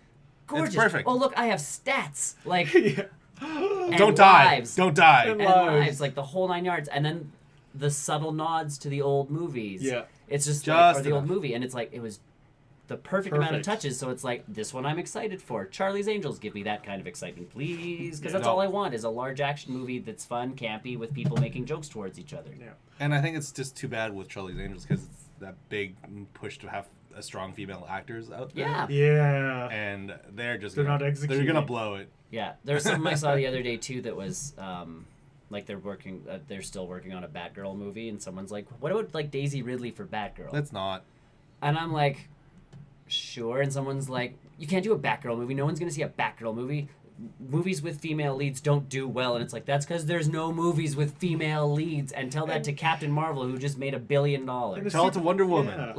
B: gorgeous.
A: perfect.
B: Oh look, I have stats like
C: yeah.
B: and
A: Don't die.
B: lives.
A: Don't die.
C: And
B: and
C: lives.
B: lives, like the whole 9 yards, and then the subtle nods to the old movies.
C: Yeah.
B: It's just
A: Just
B: or the old
A: enough.
B: movie, and it's like it was the perfect amount of
C: Perfect.
B: touches. So it's like this one I'm excited for. Charlie's Angels, give me that kind of excitement, please, because
C: Yeah.
B: that's
A: No.
B: all I want is a large action movie that's fun, campy, with people making jokes towards each other.
C: Yeah.
A: And I think it's just too bad with Charlie's Angels because it's that big push to have a strong female actors out there.
B: Yeah.
C: Yeah.
A: And they're just
C: They're
A: gonna,
C: not executing.
A: They're gonna blow it.
B: Yeah, there's something I saw the other day too that was like they're still working on a Batgirl movie, and someone's like, "What about like Daisy Ridley for Batgirl?"
A: That's not.
B: And I'm like, "Sure." And someone's like, "You can't do a Batgirl movie. No one's gonna see a Batgirl movie. Movies with female leads don't do well." And it's like that's because there's no movies with female leads. And tell that to Captain Marvel, who just made $1 billion.
C: And
A: Tell it to Wonder Woman.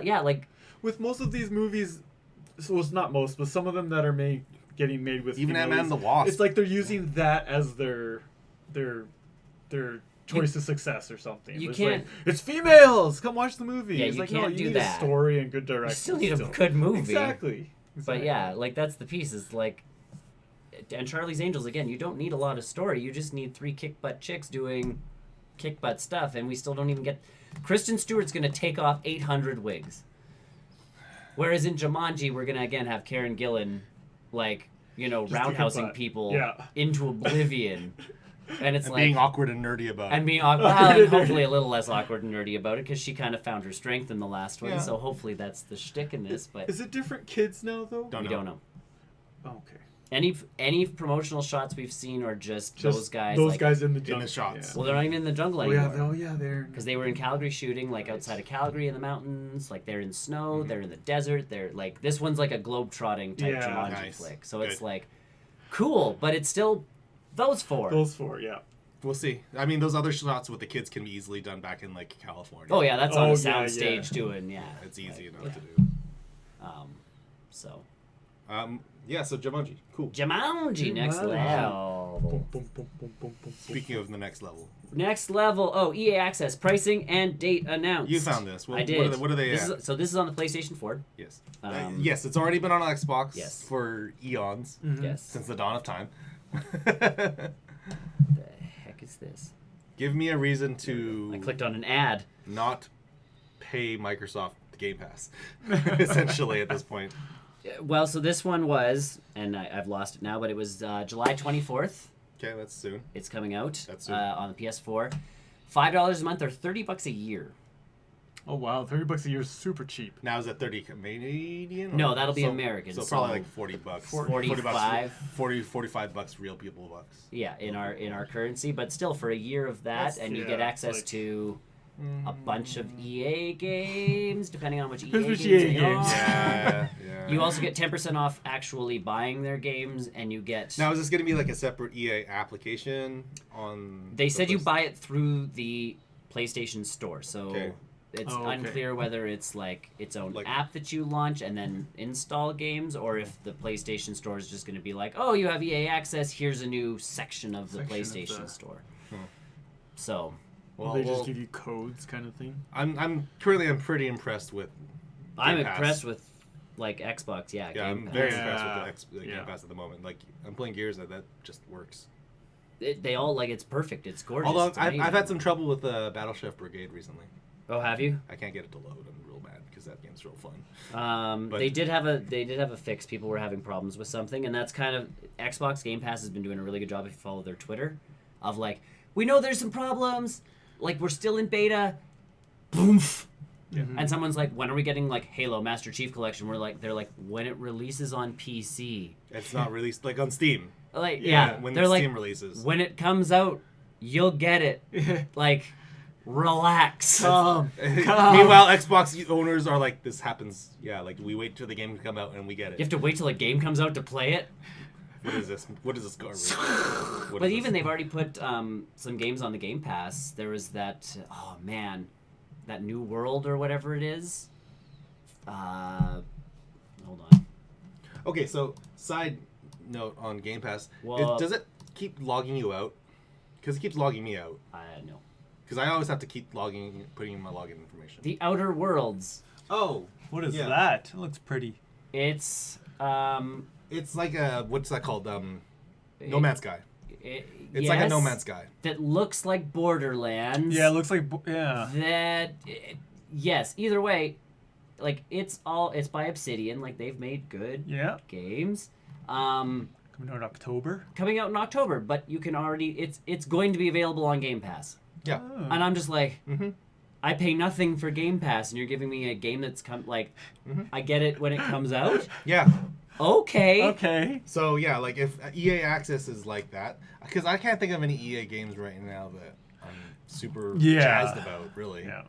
C: Yeah.
B: Like
C: With most of these movies, so it's not most, but some of them that are getting made with
A: Even
C: female
A: Ant-Man and
C: leads,
A: the Wasp.
C: it's like they're using that as their choice to success or something.
B: You
C: It's
B: can't-
C: like, it's females. Come watch the movie.
B: Yeah,
C: it's
B: you
C: like,
B: can't
C: no, you
B: do
C: need
B: that.
C: a story and good direction.
B: you still need a good movie.
C: Exactly.
B: But yeah, like that's the piece. Is like, and Charlie's Angels again. You don't need a lot of story. You just need 3 kick butt chicks doing kick butt stuff, and we still don't even get. Kristen Stewart's gonna take off 800 wigs, whereas in Jumanji we're gonna again have Karen Gillan, like
C: Just
B: roundhousing
C: kicking butt.
B: people
C: Yeah.
B: into oblivion, and it's
A: And
B: like
A: being awkward and nerdy about it.
B: and being awkward, well, and hopefully a little less awkward and nerdy about it because she kind of found her strength in the last one.
A: Yeah.
B: So hopefully that's the shtick in this, but
C: Is it different kids now though?
A: Don't
B: we
A: know.
B: don't know.
C: Oh, okay.
B: Any promotional shots we've seen are just those guys.
C: Those
B: like,
C: guys in the jungle.
A: shots.
C: Yeah.
B: Well, they're not even in the jungle
C: Oh yeah,
B: anymore.
C: they're.
B: Because they were in Calgary shooting, like outside of Calgary in the mountains. Like they're in snow, they're in the desert. They're like this one's like a globe-trotting type
C: Yeah.
B: Jumanji
A: Nice.
B: flick. So
A: Good.
B: it's like cool, but it's still those four.
C: Those 4, yeah.
A: We'll see. I mean, those other shots with the kids can be easily done back in like California.
B: Oh yeah, that's on
C: Oh,
B: a
C: yeah,
B: sound
C: yeah.
B: stage doing
A: It's easy
B: like,
A: enough
B: yeah.
A: to do.
B: So
A: Yeah, so Jumanji. Cool.
B: Jumanji next
C: Jumanji.
B: level.
C: Boom, boom, boom, boom, boom, boom.
A: Speaking of the next level.
B: Next level. Oh, EA Access pricing and date announced.
A: You found this.
B: I did.
A: What are they
B: This
A: at?
B: so this is on the PlayStation 4.
A: Yes.
B: Yes,
A: it's already been on Xbox
B: Yes.
A: for eons.
C: Mhm.
B: Yes.
A: Since the dawn of time.
B: The heck is this?
A: Give me a reason to
B: I clicked on an ad.
A: not pay Microsoft Game Pass, essentially at this point.
B: Well, so this one was, and I've lost it now, but it was July 24th.
A: Okay, that's soon.
B: It's coming out
A: That's soon.
B: on the PS4. $5 a month or $30 a year.
C: Oh wow, $30 a year is super cheap.
A: Now is that 30 Canadian?
B: No, that'll be American.
A: So probably like $40.
B: 45.
A: 45 real people bucks.
B: Yeah, in our currency, but still for a year of that, and you get access to a bunch of EA games, depending on which EA games they are.
A: Yeah.
B: You also get 10% off actually buying their games, and you get...
A: Now, is this going to be like a separate EA application on...
B: They said you buy it through the PlayStation Store, so it's unclear whether it's like its own app that you launch and then install games, or if the PlayStation Store is just going to be like, oh, you have EA access, here's a new section of the PlayStation Store. So...
C: Well, they just give you codes, kind of thing.
A: I'm pretty impressed with.
B: I'm impressed with like Xbox,
A: yeah. I'm very impressed with the Game Pass at the moment. Like I'm playing Gears, that just works.
B: They all it's perfect. It's gorgeous.
A: Although I've had some trouble with Battleship Brigade recently.
B: Oh, have you?
A: I can't get it to load. I'm real mad because that game's real fun.
B: But they did have a fix. People were having problems with something, and that's kind of Xbox Game Pass has been doing a really good job if you follow their Twitter, of like, we know there's some problems. Like, we're still in beta. Boom. Mm-hmm. And someone's like, when are we getting, like, Halo Master Chief Collection? They're like, when it releases on PC.
A: It's not released, like, on Steam.
B: Like,
A: when
B: they're
A: Steam
B: like,
A: releases.
B: When it comes out, you'll get it. Like, relax.
C: Come.
A: Meanwhile, Xbox owners are like, this happens. Yeah, like, we wait till the game to come out and we get it.
B: You have to wait till a game comes out to play it?
A: What is this? What is this garbage?
B: But even they've already put some games on the Game Pass. There was that, that New World or whatever it is. Hold on.
A: Okay, so side note on Game Pass.
B: Well,
A: does it keep logging you out? Because it keeps logging me out.
B: No.
A: Because I always have to keep putting in my login information.
B: The Outer Worlds.
A: Oh.
C: What is that? It looks pretty.
B: It's...
A: It's like what's that called? No Man's Sky. It's like a No Man's Sky.
B: That looks like Borderlands.
C: Yeah, it looks like,
B: yes, either way, like, it's by Obsidian, like, they've made good games.
C: Coming out in October.
B: But you can already, it's going to be available on Game Pass.
A: Yeah.
C: Oh.
B: And I'm just like, I pay nothing for Game Pass, and you're giving me a game that's I get it when it comes out.
A: Yeah.
B: Okay.
A: So yeah, like if EA Access is like that, because I can't think of any EA games right now that I'm super jazzed about, really.
C: Yeah.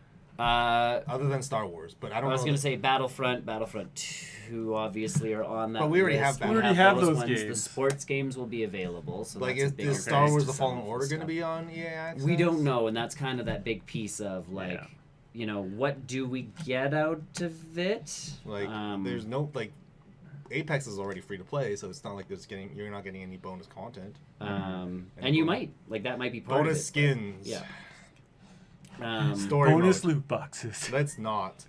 A: Other than Star Wars, but I don't.
B: I was gonna say Battlefront 2, obviously are on that.
A: But we already have.
C: We already have those
B: ones.
C: The
B: sports games will be available. So
A: like, is Star Wars: The Fallen Order gonna be on EA Access?
B: We don't know, and that's kind of that big piece of like, what do we get out of it?
A: Like, there's no like. Apex is already free to play, so it's not like you're not getting any bonus content.
B: And you might that might be part
A: bonus
B: of it,
A: skins.
C: Story bonus mode. Loot boxes.
A: That's not.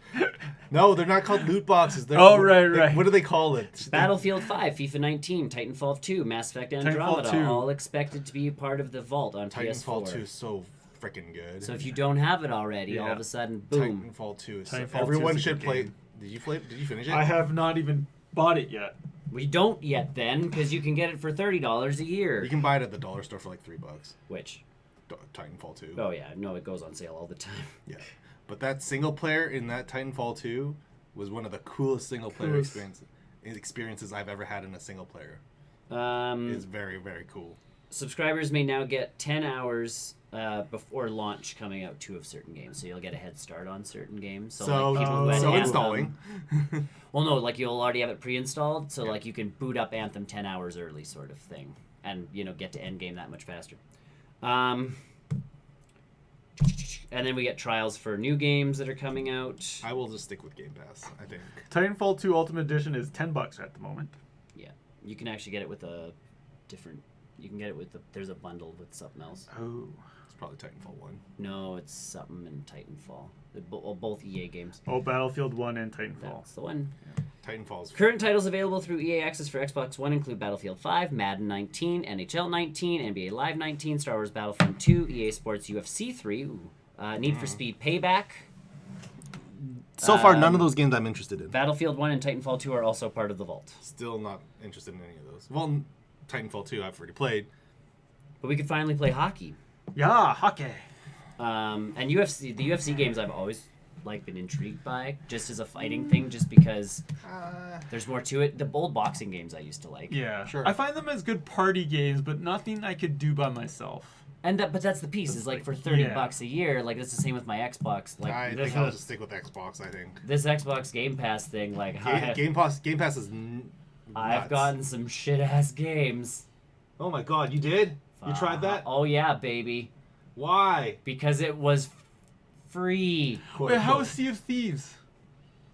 A: No, they're not called loot boxes. They're,
C: right.
A: What do they call it?
B: Battlefield 5, FIFA 19, Titanfall 2, Mass Effect Andromeda, all expected to be part of the vault on PS4.
A: Titanfall 2 is so freaking good.
B: So if you don't have it already, all of a sudden, boom.
A: Titanfall 2 is everyone should play. Did you finish it?
C: I have not even bought it yet.
B: We don't yet then, because you can get it for $30 a year.
A: You can buy it at the dollar store for like $3.
B: Which?
A: Titanfall 2.
B: Oh yeah, no, it goes on sale all the time.
A: Yeah, but that single player in that Titanfall 2 was one of the coolest single player experiences I've ever had in a single player. It's very, very cool.
B: Subscribers may now get 10 hours before launch coming out too of certain games, so you'll get a head start on certain games. So like people who had Anthem,
A: installing.
B: Well, no, like you'll already have it pre-installed, so like you can boot up Anthem 10 hours early, sort of thing, and get to end game that much faster. And then we get trials for new games that are coming out.
A: I will just stick with Game Pass, I think.
C: Titanfall 2 Ultimate Edition is $10 at the moment.
B: Yeah, you can actually get it with a different. You can get it with there's a bundle with something else.
C: Oh.
A: It's probably Titanfall 1.
B: No, it's something in Titanfall. Both EA games.
C: Oh, Battlefield 1 and Titanfall.
B: That's the one.
A: Yeah. Titanfall's
B: Current titles available through EA Access for Xbox One include Battlefield 5, Madden 19, NHL 19, NBA Live 19, Star Wars Battlefront 2, EA Sports UFC 3, Need for Speed Payback.
A: So far, none of those games I'm interested in.
B: Battlefield 1 and Titanfall 2 are also part of the vault.
A: Still not interested in any of those. Well, Titanfall 2 I've already played.
B: But we could finally play hockey.
C: Yeah, hockey.
B: And the UFC games I've always been intrigued by, just as a fighting thing, just because there's more to it. The old boxing games I used to like.
C: Yeah, sure. I find them as good party games, but nothing I could do by myself.
B: But that's the piece. Is for $30 a year. Like that's the same with my Xbox.
A: I think I'll just stick with Xbox. I think
B: this Xbox Game Pass thing.
A: Game Pass is.
B: I've gotten some shit ass games.
A: Oh my god, you did? You tried that?
B: Oh yeah, baby.
A: Why?
B: Because it was free.
C: Wait, how is Sea of Thieves?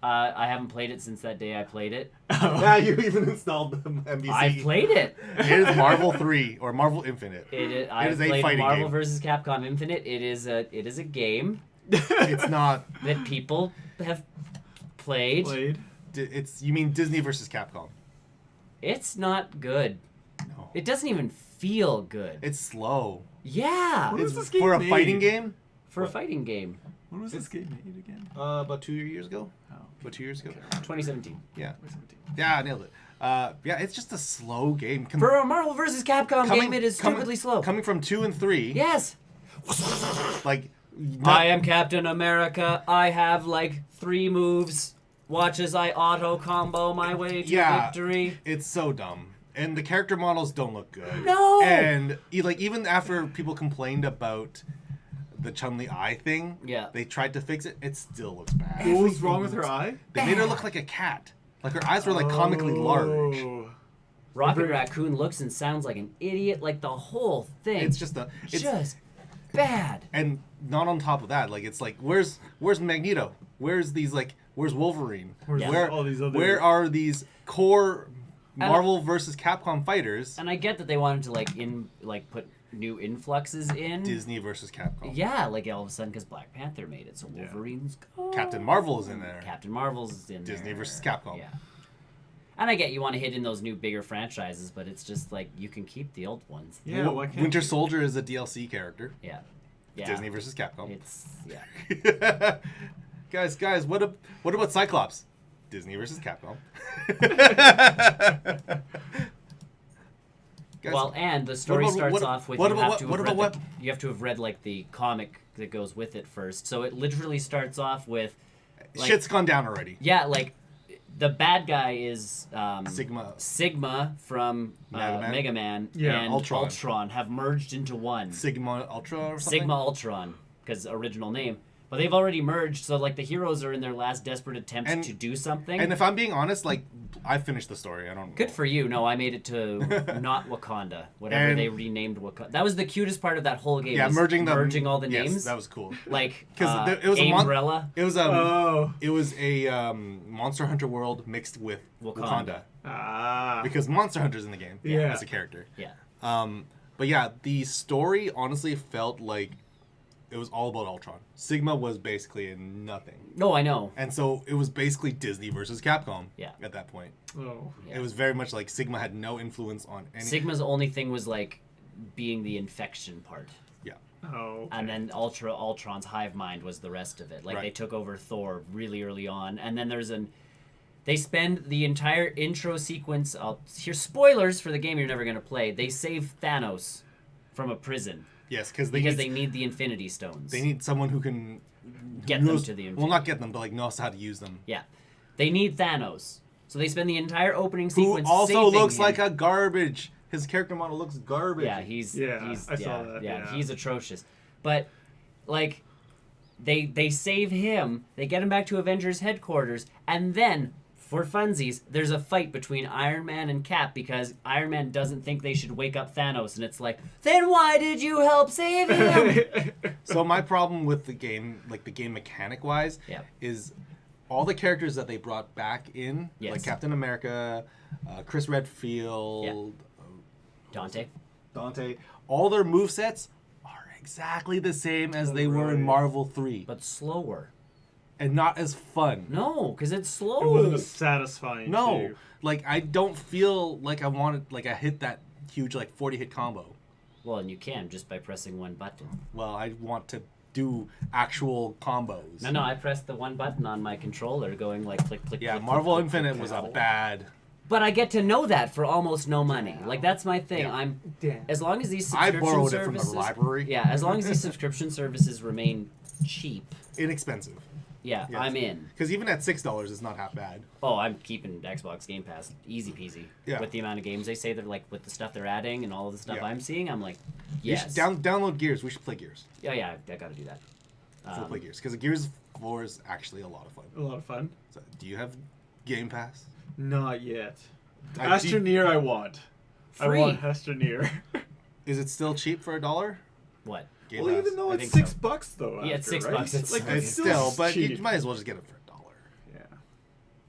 B: I haven't played it since that day I played it.
A: Yeah, you even installed the MVC.
B: I played it.
A: It is Marvel 3 or Marvel Infinite.
B: It is a fighting Marvel vs. Capcom Infinite. It is a game.
A: It's not
B: that people have played.
A: You mean Disney vs. Capcom?
B: It's not good.
A: No.
B: It doesn't even feel good.
A: It's slow.
B: Yeah.
C: What was this game
A: for
C: made?
A: A fighting game?
B: For a fighting game.
C: When was this game made again?
A: About 2 years ago.
C: Oh.
A: About 2 years ago.
B: 2017.
A: Yeah.
C: 2017.
A: Yeah, I nailed it. Yeah, it's just a slow game.
B: For a Marvel vs. Capcom game, it is stupidly slow.
A: Coming from 2 and 3.
B: Yes.
A: I
B: am Captain America. I have 3 moves. Watch as I auto combo my way to victory.
A: It's so dumb. And the character models don't look good.
B: No.
A: And even after people complained about the Chun-Li eye thing, they tried to fix it. It still looks bad.
C: What was wrong with her eye?
A: They made her look like a cat. Like her eyes were comically large.
B: Rocket Raccoon looks and sounds like an idiot. The whole thing.
A: It's just
B: bad.
A: And not on top of that, where's Magneto? Where's Wolverine? Where are these core Marvel versus Capcom fighters?
B: And I get that they wanted to put new influxes in.
A: Disney versus Capcom.
B: Yeah, all of a sudden because Black Panther made it, so Wolverine's gone.
A: Captain Marvel is in there.
B: Captain Marvel's in
A: Disney
B: there.
A: versus Capcom.
B: Yeah. And I get you want to hit in those new bigger franchises, but it's just you can keep the old ones.
C: Yeah, why can't
A: Winter Soldier is a DLC character.
B: Yeah.
A: Disney versus Capcom.
B: It's
A: guys, what about Cyclops? Disney versus Capcom.
B: Well, and the story starts off with you have to have read the comic that goes with it first. So it literally starts off with
A: shit's gone down already.
B: Yeah, the bad guy is
A: Sigma
B: from Mega Man and Ultron have merged into one.
A: Sigma Ultra or something?
B: Sigma Ultron, because original name. But they've already merged, so the heroes are in their last desperate attempt to do something.
A: And if I'm being honest, I finished the story. I don't.
B: Good for you. No, I made it to not Wakanda, whatever they renamed Wakanda. That was the cutest part of that whole game.
A: Yeah, merging
B: all the names.
A: Yes, that was cool.
B: Because it was Umbrella.
A: It was a Monster Hunter world mixed with Wakanda. Because Monster Hunter's in the game. As a character.
B: Yeah.
A: But yeah, the story honestly felt like it was all about Ultron. Sigma was basically in nothing.
B: No, I know.
A: And so it was basically Disney versus Capcom.
B: Yeah.
A: At that point.
C: Oh.
A: Yeah. It was very much Sigma had no influence on any.
B: Sigma's only thing was being the infection part.
A: Yeah.
C: Oh. Okay.
B: And then Ultron's hive mind was the rest of it. They took over Thor really early on, and then they spend the entire intro sequence. Here's spoilers for the game you're never gonna play. They save Thanos from a prison.
A: Yes,
B: because they need the Infinity Stones.
A: They need someone who can
B: get them to the Infinity.
A: Well, not get them, but knows how to use them.
B: Yeah, they need Thanos, so they spend the entire opening sequence.
A: Who also looks like a garbage. His character model looks garbage.
B: Yeah, I saw that. Yeah, he's atrocious. But they save him. They get him back to Avengers headquarters, and then, for funsies, there's a fight between Iron Man and Cap because Iron Man doesn't think they should wake up Thanos, and it's then why did you help save him?
A: So my problem with the game, the game mechanic-wise, is all the characters that they brought back in, like Captain America, Chris Redfield,
B: Dante,
A: all their movesets are exactly the same as they were in Marvel 3.
B: But slower.
A: And not as fun.
B: No, because it's slow.
C: It wasn't as satisfying.
A: No, I don't feel like I wanted, I hit that huge 40 hit combo.
B: Well, and you can just by pressing one button.
A: Well, I want to do actual combos.
B: No, I pressed the one button on my controller going like click, click,
A: yeah,
B: click,
A: Marvel
B: click,
A: Infinite
B: click,
A: was
B: click.
A: a bad...
B: But I get to know that for almost no money. Like, that's my thing. As long as these subscription
A: borrowed
B: services...
A: it from the library.
B: Yeah, as long as these subscription services remain cheap.
A: Inexpensive.
B: Yeah, yes. I'm in.
A: Because even at $6, it's not half bad.
B: Oh, I'm keeping Xbox Game Pass easy peasy. Yeah. With the amount of games they say they're like, with the stuff they're adding and all of the stuff I'm seeing, I'm like, yes.
A: You should download Gears. We should play Gears.
B: Yeah, I gotta do that.
A: We'll play Gears. Because Gears 4 is actually a lot of fun.
C: A lot of fun.
A: So, do you have Game Pass?
C: Not yet. Astroneer I want.
B: Free.
C: I want Astroneer.
A: Is it still cheap for $1?
B: What?
C: Game Pass. Even though it's $6 though.
B: Yeah, it's $6.
C: Right?
A: It's still, but you might as well just get it for $1.
C: Yeah.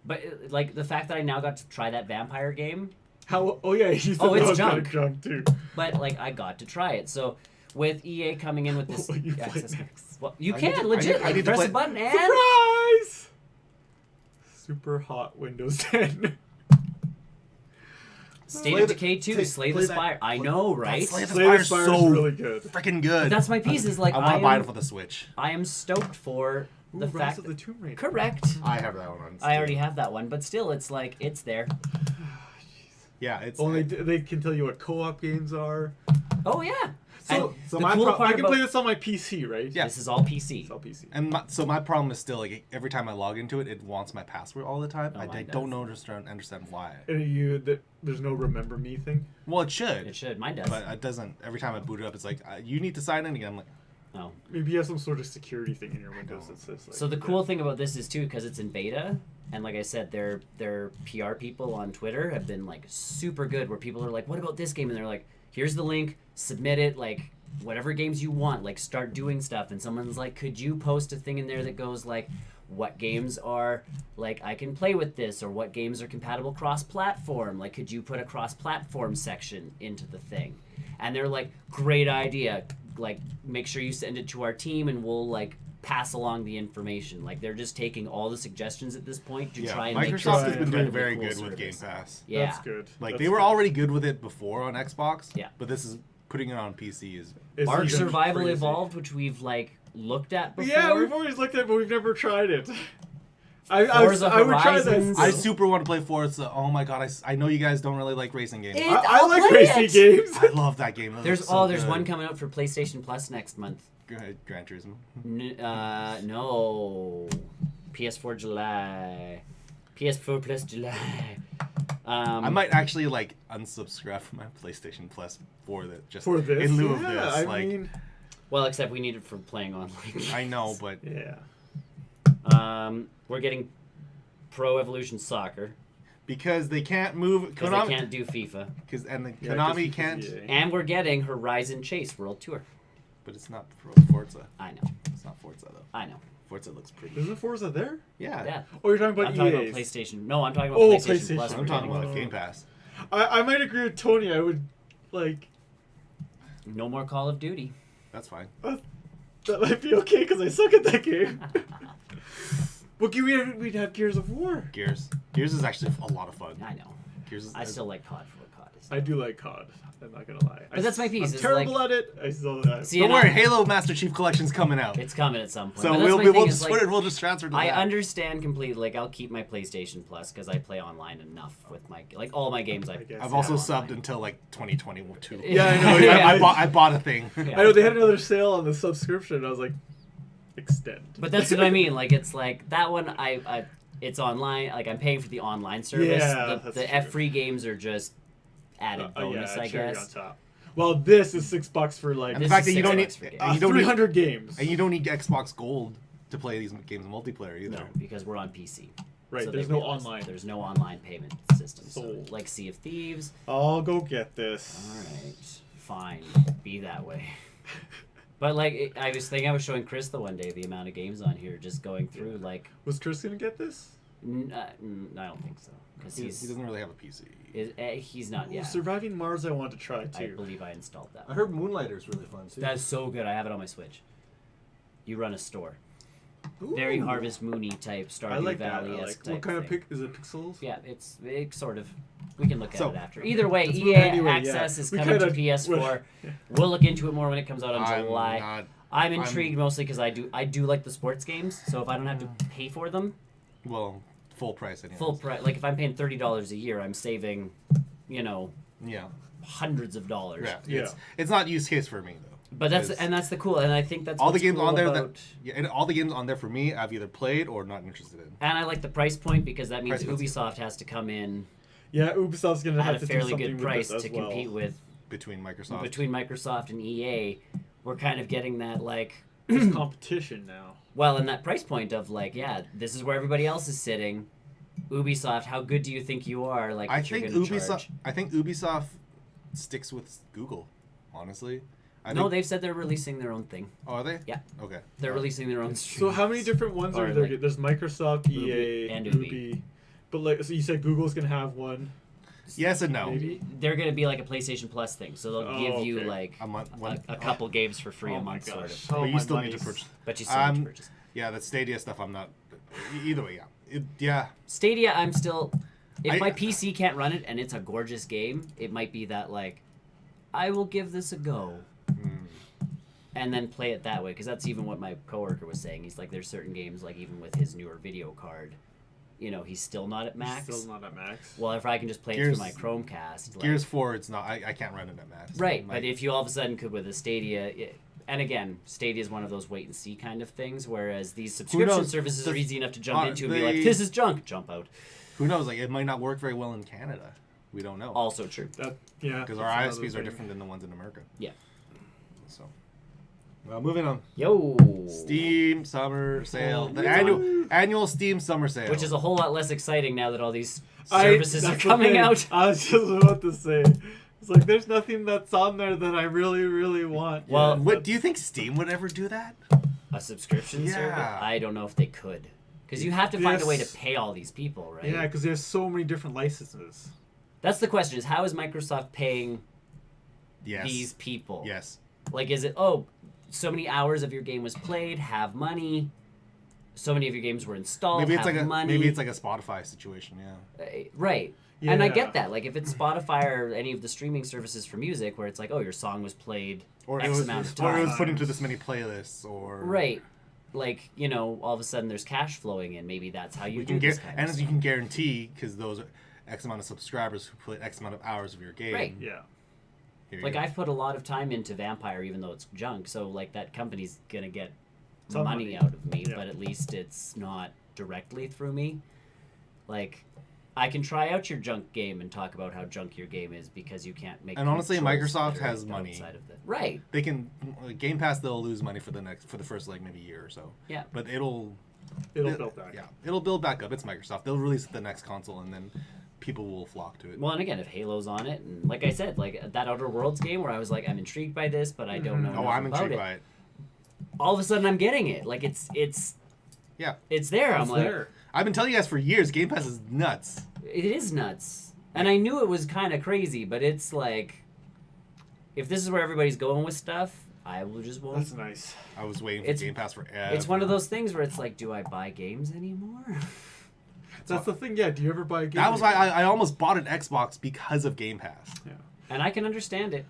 B: But like the fact that I now got to try that vampire game.
C: How? Oh yeah, you said
B: it's junk.
C: Junk too.
B: But like I got to try it. So with EA coming in with this access, well, you can legit. I press a button and
C: surprise. Super hot Windows 10.
B: State of Decay 2, Slay the Spire. I know, right?
A: Slay the Spire is so
C: really good.
A: Freaking good.
B: But that's my piece. Is like
A: I want to buy it for the Switch.
B: I am stoked for the fact
C: of the Tomb Raider.
B: Correct.
A: I have that one on Steam.
B: I already have that one, but still, it's like it's there.
A: Yeah, it's
C: only they can tell you what co-op games are.
B: Oh yeah.
C: So my I can play this on my PC, right?
B: Yeah. This is all PC.
C: It's all PC.
A: And so my problem is still like every time I log into it, it wants my password all the time. I don't understand why.
C: There's no remember me thing.
A: Well, it should.
B: It should. Mine does.
A: But it doesn't. Every time I boot it up, it's like you need to sign in again. I'm like,
B: oh.
C: Maybe you have some sort of security thing in your Windows that says. Like,
B: so the cool thing about this is too, because it's in beta, and like I said, their PR people on Twitter have been like super good. Where people are like, "What about this game?" And they're like, "Here's the link. Submit it. Like." Whatever games you want, like start doing stuff, and someone's like, could you post a thing in there that goes like, what games are like I can play with this, or what games are compatible cross-platform, like could you put a cross-platform section into the thing? And they're like, great idea, like make sure you send it to our team and we'll like pass along the information. Like they're just taking all the suggestions at this point to try and make sure
A: Microsoft has been doing very good with Game Pass.
B: Yeah,
C: that's good.
A: Like they were already good with it before on Xbox.
B: Yeah,
A: but this is putting it on PC is
B: Ark Survival crazy. Evolved, which we've like looked at before.
C: Yeah, we've always looked at it, but we've never tried it. I would try that.
A: I super want to play Forza. Oh my god, I know you guys don't really like racing games.
C: I like racing games.
A: I love that game.
B: There's one coming out for PlayStation Plus next month.
A: Gran Turismo.
B: No, PS4 July. PS4 Plus July.
A: I might actually like unsubscribe from my PlayStation Plus for that, just
C: for this?
A: In lieu of this. I mean,
B: well, except we need it for playing online.
A: I know, but
C: yeah.
B: We're getting Pro Evolution Soccer
A: because they can't move.
B: Because they can't do FIFA.
A: Konami can't.
B: And we're getting Horizon Chase World Tour.
A: But it's not Forza.
B: I know.
A: It's not Forza though.
B: I know.
A: Forza looks pretty.
C: Isn't Forza there?
A: Yeah.
C: Oh, you're talking about
B: I'm talking about PlayStation. No, I'm talking about PlayStation Plus.
A: I'm talking about Game Pass.
C: I might agree with Tony. I would like.
B: No more Call of Duty.
A: That's fine.
C: That might be okay because I suck at that game. But we'd have Gears of War.
A: Gears is actually a lot of fun.
B: I know. I still like COD for what COD is.
C: I do like COD. I'm not gonna lie.
B: But that's my piece.
C: I'm terrible at it. I still.
A: Don't worry, Halo Master Chief Collection's coming out.
B: It's coming at some point.
A: So we'll just transfer to that.
B: I understand completely. Like I'll keep my PlayStation Plus because I play online enough with my all my games. I've
A: also subbed until like 2022.
C: Yeah, I know. Yeah,
A: I bought a thing.
C: Yeah. I know they had another sale on the subscription. I was like, extend.
B: But that's what I mean. Like it's like that one. It's online. Like I'm paying for the online service.
C: Yeah,
B: the free games are just added bonus, I guess.
C: On top. Well, this is $6 for like.
A: And the fact that you don't need
C: 300 games,
A: and you don't need Xbox Gold to play these games in multiplayer either.
B: No, because we're on PC.
C: Right. So there's no online.
B: There's no online payment system. So like Sea of Thieves.
C: I'll go get this.
B: All right. Fine. Be that way. But like I was showing Chris the one day the amount of games on here, just going through like.
C: Was Chris gonna get this?
B: I don't think so because
A: he doesn't really have a PC.
B: He's not. Yeah.
C: Surviving Mars, I want to try too.
B: I believe I installed that.
E: I heard Moonlighter's really fun too.
B: That's so good. I have it on my Switch. You run a store.
C: Ooh.
B: Very Harvest Moony type Stardew Valley-esque type.
C: What kind of
B: thing.
C: Is it pixels?
B: Yeah, it's sort of. We can look at it after. Either way, EA Access is coming to PS4. We'll look into it more when it comes out in July. I'm intrigued mostly because I do like the sports games. So if I don't have to pay for them,
A: well, full price anyway.
B: Full price. Like if I'm paying $30 a year, I'm saving, hundreds of dollars.
A: Yeah. It's not use case for me though.
B: But that's the cool, and I think that's
A: all the games
B: cool
A: on there
B: about...
A: and all the games on there for me, I've either played or not interested in.
B: And I like the price point because that means Ubisoft has to come in.
C: Yeah, Ubisoft's gonna have to
B: do something
C: fairly good
B: price to compete with.
A: Between Microsoft
B: and EA, we're kind of getting that like
C: there's competition now.
B: Well, and that price point of like, this is where everybody else is sitting. Ubisoft, how good do you think you are? Like,
A: I think Ubisoft sticks with Google, honestly.
B: They've said they're releasing their own thing.
A: Oh, are they?
B: Yeah.
A: Okay.
B: They're releasing their own streams.
C: So how many different ones are there? There's Microsoft, EA,
B: and Ubi.
C: But so you said Google's gonna have one.
A: Yes and no.
C: Maybe?
B: They're gonna be like a PlayStation Plus thing, so they'll give you like
A: a month,
B: a couple games for free a month, sort of.
A: But you still need to purchase.
B: But you still need to purchase.
A: Yeah, that Stadia stuff, I'm not. Either way, yeah.
B: Stadia, I'm still. If my PC can't run it and it's a gorgeous game, it might be that like, I will give this a go. And then play it that way, because that's even what my coworker was saying. He's like, there's certain games, like even with his newer video card, he's still not at max. Well, if I can just play it through my Chromecast.
A: Gears 4, it's not. I can't run it at max.
B: Right, but if you all of a sudden could with a Stadia, and again, Stadia is one of those wait and see kind of things, whereas these subscription services are easy enough to jump into and be like, this is junk, jump out.
A: Who knows? Like, it might not work very well in Canada. We don't know.
B: Also true.
A: Because our ISPs are different than the ones in America.
B: Yeah.
A: So. Well, moving on.
B: Yo.
A: Steam Summer Sale. The annual Steam Summer Sale.
B: Which is a whole lot less exciting now that all these services are coming out.
C: I was just about to say. It's like, there's nothing that's on there that I really, really want.
B: Well,
A: do you think Steam would ever do that?
B: A subscription service? I don't know if they could. Because you have to find a way to pay all these people, right?
C: Yeah, because there's so many different licenses.
B: That's the question, is how is Microsoft paying these people?
A: Yes.
B: Like, is it, so many hours of your game was played, have money. So many of your games were installed, money.
A: Maybe it's like a Spotify situation, yeah.
B: Right. Yeah. And I get that. Like, if it's Spotify or any of the streaming services for music where it's like, your song was played amount of time.
A: Or it was put into this many playlists, or...
B: Right. Like, all of a sudden there's cash flowing in. Maybe that's how you do this kind of
A: And
B: stuff.
A: as you can guarantee, because those are X amount of subscribers who played X amount of hours of your game.
B: Right.
C: Yeah.
B: Like, I've put a lot of time into Vampire, even though it's junk, so, like, that company's gonna get money out of me, but at least it's not directly through me. Like, I can try out your junk game and talk about how junk your game is because you can't make.
A: And honestly, Microsoft has money.
B: Right.
A: They can Game Pass. They'll lose money for the first maybe year or so.
B: Yeah.
A: But it'll
C: build back.
A: Yeah, it'll build back up. It's Microsoft. They'll release the next console, and then people will flock to it.
B: Well, and again, if Halo's on it, and like I said, like that Outer Worlds game where I was like, I'm intrigued by this, but I don't know enough
A: I'm
B: about
A: intrigued by it.
B: All of a sudden, I'm getting it. Like it's
A: yeah,
B: it's there. I'm like,
C: there.
A: I've been telling you guys for years, Game Pass is nuts.
B: It is nuts, and I knew it was kind of crazy, but it's like, if this is where everybody's going with stuff, I will just won't.
C: That's nice.
A: I was waiting for Game Pass forever.
B: It's one of those things where it's like, do I buy games anymore?
C: That's the thing, yeah. Do you ever buy a game?
A: That was why I almost bought an Xbox because of Game Pass.
C: Yeah.
B: And I can understand it.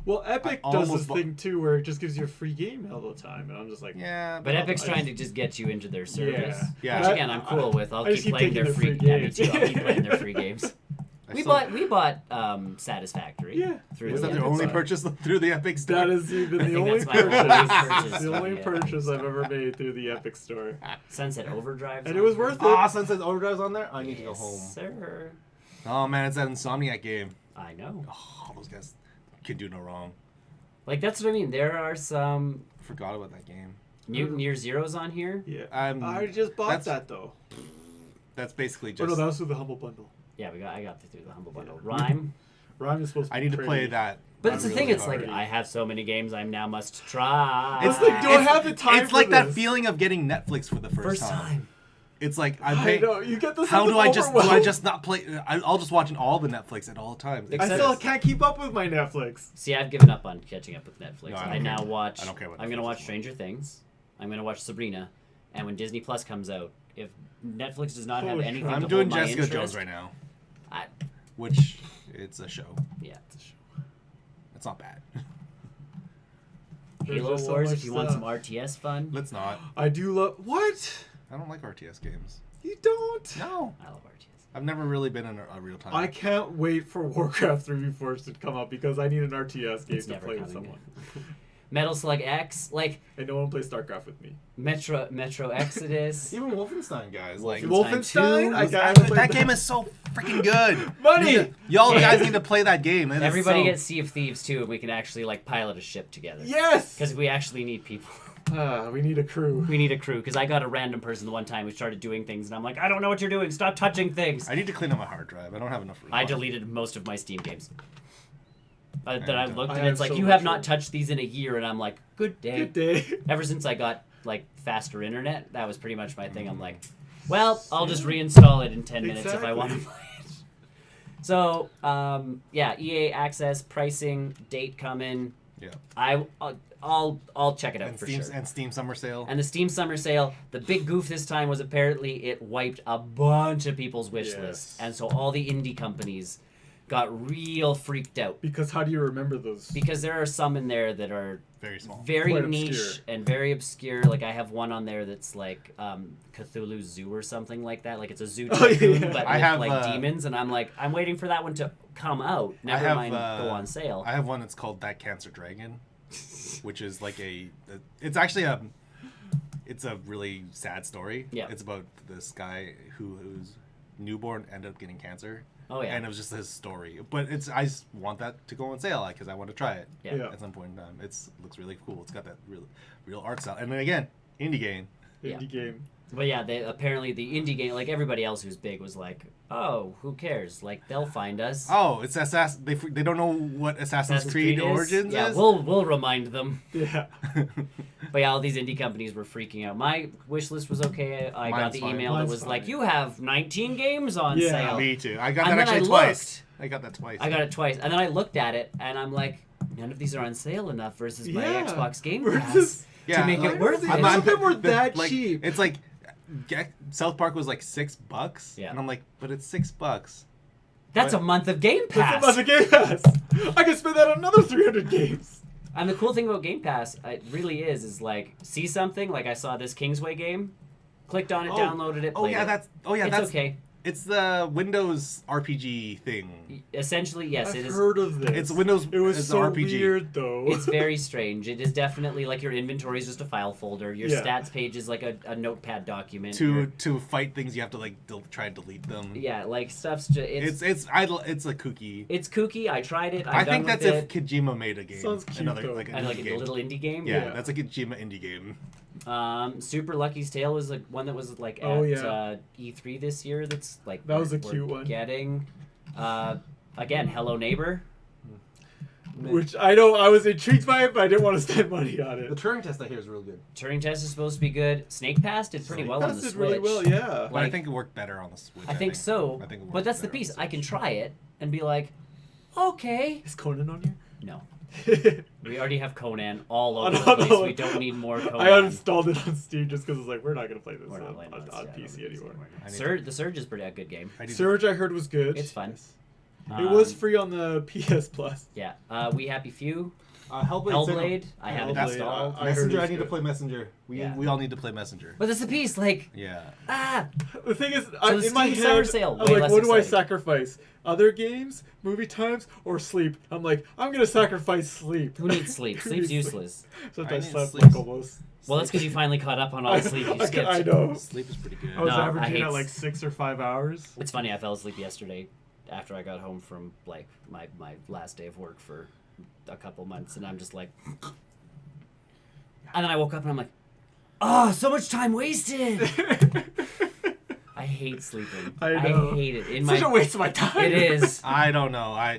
C: Well, Epic does this thing too where it just gives you a free game all the time. And I'm just like...
A: Yeah.
B: But Epic's trying to just get you into their service.
A: Yeah.
B: Which, again, I'm cool with. I'll keep playing their free games. I'll keep playing their free games. We bought Satisfactory.
C: Yeah.
A: Was that their only purchase through the Epic Store?
C: That is even the only purchase. The only purchase I've ever made through the Epic Store.
B: Sunset Overdrive.
C: And it was worth it.
A: Sunset Overdrive's on there? I need to go home.
B: Sir.
A: Oh, man, it's that Insomniac game.
B: I know.
A: Oh, those guys can do no wrong.
B: Like, that's what I mean. There are some...
A: Forgot about that game.
B: Mutant Year Zero's on here.
C: Yeah. I just bought that, though.
A: That's basically just...
C: Oh, no, that was through the Humble Bundle.
B: Yeah, I got through the Humble Bundle. Rhyme
C: is supposed to be
A: I need to play that.
B: But it's the thing, it's like, I have so many games I now must try.
C: It's like, do I have the time
A: It's like that feeling of getting Netflix for the first time. It's like,
C: I know, you get this.
A: How do I just not play? I'll just watching all the Netflix at all times.
C: I still can't keep up with my Netflix.
B: See, I've given up on catching up with Netflix.
A: No,
B: I now watch.
A: I don't care what
B: I'm going to watch Stranger Things. I'm going to watch Sabrina. And when Disney Plus comes out, if Netflix does not have anything
A: I'm
B: to
A: doing
B: hold my
A: Jessica
B: interest,
A: Jones right now.
B: I,
A: Which, it's a show.
B: Yeah, it's a show.
A: It's not bad.
B: Halo Wars if you want some RTS fun.
A: Let's not.
C: I do love... What?
A: I don't like RTS games.
C: You don't?
A: No.
B: I love RTS.
A: I've never really been in a real time.
C: I can't wait for Warcraft 3v4 to come up because I need an RTS game to play with someone.
B: Metal Slug X, like...
C: And no one plays StarCraft with me.
B: Metro Exodus.
A: Even Wolfenstein, guys. Like
C: Wolfenstein?
A: That game is so freaking good.
C: Money!
A: Y'all guys need to play that game.
B: Everybody gets Sea of Thieves, too, and we can actually, like, pilot a ship together.
C: Yes!
B: Because we actually need people.
C: We need a crew.
B: We need a crew, because I got a random person the one time who started doing things, and I'm like, I don't know what you're doing. Stop touching things.
A: I need to clean up my hard drive. I don't have enough room.
B: I deleted most of my Steam games. Then I looked, and
C: I
B: it's like,
C: so
B: you have
C: much
B: not
C: room.
B: touched these in a year, and I'm like, good day.
C: Good day.
B: Ever since I got, like, faster internet, that was pretty much my thing. I'm like, well, I'll just reinstall it in 10 minutes if I want to play it. So, yeah, EA Access, pricing, date coming.
A: Yeah.
B: I'll check it out for sure.
A: And Steam Summer Sale.
B: And the Steam Summer Sale, the big goof this time was apparently it wiped a bunch of people's wish lists. And so all the indie companies got real freaked out.
C: Because how do you remember those?
B: Because there are some in there that are
A: very small,
B: very
C: Quite
B: niche
C: obscure.
B: and very obscure. Like I have one on there that's like Cthulhu Zoo or something like that. Like it's a zoo tycoon, but with like demons. And I'm like, I'm waiting for that one to come out. Never mind go on sale.
A: I have one that's called That Cancer Dragon, which is like it's actually it's a really sad story.
B: Yeah.
A: It's about this guy whose newborn ended up getting cancer.
B: Oh yeah.
A: And it was just his story, but I just want that to go on sale because I want to try it.
B: Yeah.
A: At some point in time, it looks really cool. It's got that real art style, and then again, indie game.
C: Indie game.
B: But yeah, they apparently the indie game, like everybody else who's big, was like, "Oh, who cares? Like they'll find us."
A: Oh, it's They don't know what Assassin's Creed Origins is.
B: Yeah, we'll remind them.
C: Yeah.
B: But yeah, all these indie companies were freaking out. My wish list was okay. I got the email that was like, "You have 19 games on sale."
A: Me too. I got that actually twice. I got that twice.
B: I got it twice, and then I looked at it, and I'm like, none of these are on sale enough versus my Xbox Game Pass to make it worth it.
C: Some of them were that cheap.
A: It's like South Park was like $6.
B: Yeah.
A: And I'm like, but it's $6.
B: That's a month of Game Pass.
C: That's a month of Game Pass. I can spend that on another 300 games.
B: And the cool thing about Game Pass, it really is like see something like I saw this Kingsway game, clicked on it, downloaded it, played it. It's okay.
A: It's the Windows RPG thing.
B: Essentially, yes, it is.
C: I've heard of this.
A: It's Windows.
C: It was so
A: RPG.
C: weird, though.
B: It's very strange. It is definitely like your inventory is just a file folder. Your stats page is like a notepad document.
A: To fight things, you have to like try and delete them.
B: Yeah, like stuff's just
A: it's a kooky.
B: It's kooky. I tried it.
A: I think that's if Kojima made a game.
C: Sounds cute, though.
A: Like
B: a little indie game.
A: Yeah, that's like a Kojima indie game.
B: Super Lucky's Tale was like one that was like at E3 this year. That's like
C: that was a cute one.
B: Getting again, Hello Neighbor,
C: which I know I was intrigued by it, but I didn't want to spend money on it.
A: The Turing test I hear is real good.
B: Turing Test is supposed to be good. Snake Pass did pretty well on the Switch.
C: Really well, yeah.
A: But I think it worked better on the Switch.
B: I think so. But that's the piece. I can try it and be like, okay.
C: Is Conan on here?
B: No. We already have Conan all over the place. We don't need more Conan.
C: I uninstalled it on Steam just because I was like, we're not going to play this on PC anymore.
B: The Surge is a good game.
C: Surge I heard was good.
B: It's fun.
C: It was free on the PS Plus.
B: Yeah. We Happy Few.
A: Hellblade.
B: I have it installed.
A: Messenger. I need to play Messenger. We all need to play Messenger.
B: But that's the piece. Like.
A: Yeah.
C: The thing is,
B: in my head, I'm
C: like, what do I sacrifice? Other games, movie times, or sleep? I'm like, I'm gonna sacrifice sleep.
B: Who needs sleep? Sleep's useless.
C: Sometimes I sleep like almost.
B: Well, that's because you finally caught up on all the sleep you skipped.
C: I know.
A: Sleep is pretty good.
C: I was averaging at like 6 or 5 hours.
B: It's funny. I fell asleep yesterday after I got home from like my last day of work for a couple months, and I'm just like, and then I woke up and I'm like, oh, so much time wasted. I hate sleeping.
C: I know.
B: I hate it.
C: Such a waste of my time.
B: It is.
A: I don't know. I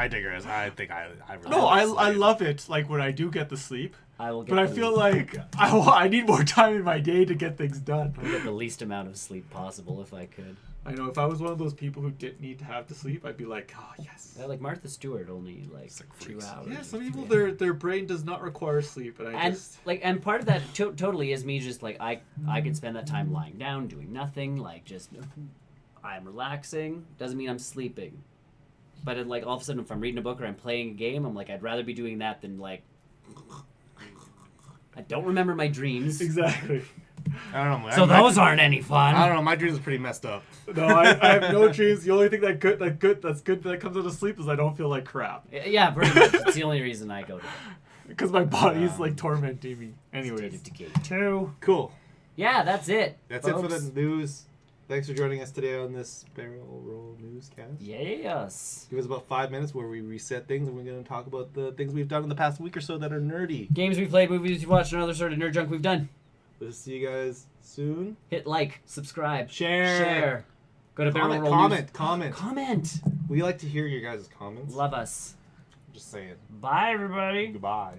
A: digress. I think I really
C: no. I love it. Like when I do get the sleep.
B: I will get.
C: But I feel like I need more time in my day to get things done.
B: I would get the least amount of sleep possible if I could.
C: I know if I was one of those people who didn't need to have to sleep, I'd be like, oh yes.
B: Yeah, like Martha Stewart, only like 2 hours.
C: Yeah, some people their brain does not require sleep,
B: and part of that totally is me just like I can spend that time lying down doing nothing, like just I'm relaxing. Doesn't mean I'm sleeping, but like all of a sudden if I'm reading a book or I'm playing a game, I'm like I'd rather be doing that than like I don't remember my dreams.
C: Exactly.
A: I don't know.
B: So those aren't any fun.
A: I don't know. My dreams are pretty messed up.
C: No, I have no dreams. The only thing that's good that comes out of sleep is I don't feel like crap.
B: Yeah, pretty much. It's the only reason I go to bed.
C: Because my body's like tormenting me. Anyways.
B: State of Decay 2.
A: Cool.
B: Yeah, that's it.
A: That's folks. It for the news. Thanks for joining us today on this Barrel Roll Newscast.
B: Yes.
A: Give us about 5 minutes where we reset things, and we're going to talk about the things we've done in the past week or so that are nerdy.
B: Games we played, movies we watched, and other sort of nerd junk we've done.
A: We'll see you guys soon.
B: Hit like, subscribe,
A: share.
B: Go to Barrel Roll News.
A: Comment. We like to hear your guys' comments.
B: Love us.
A: Just saying.
B: Bye, everybody.
A: Goodbye.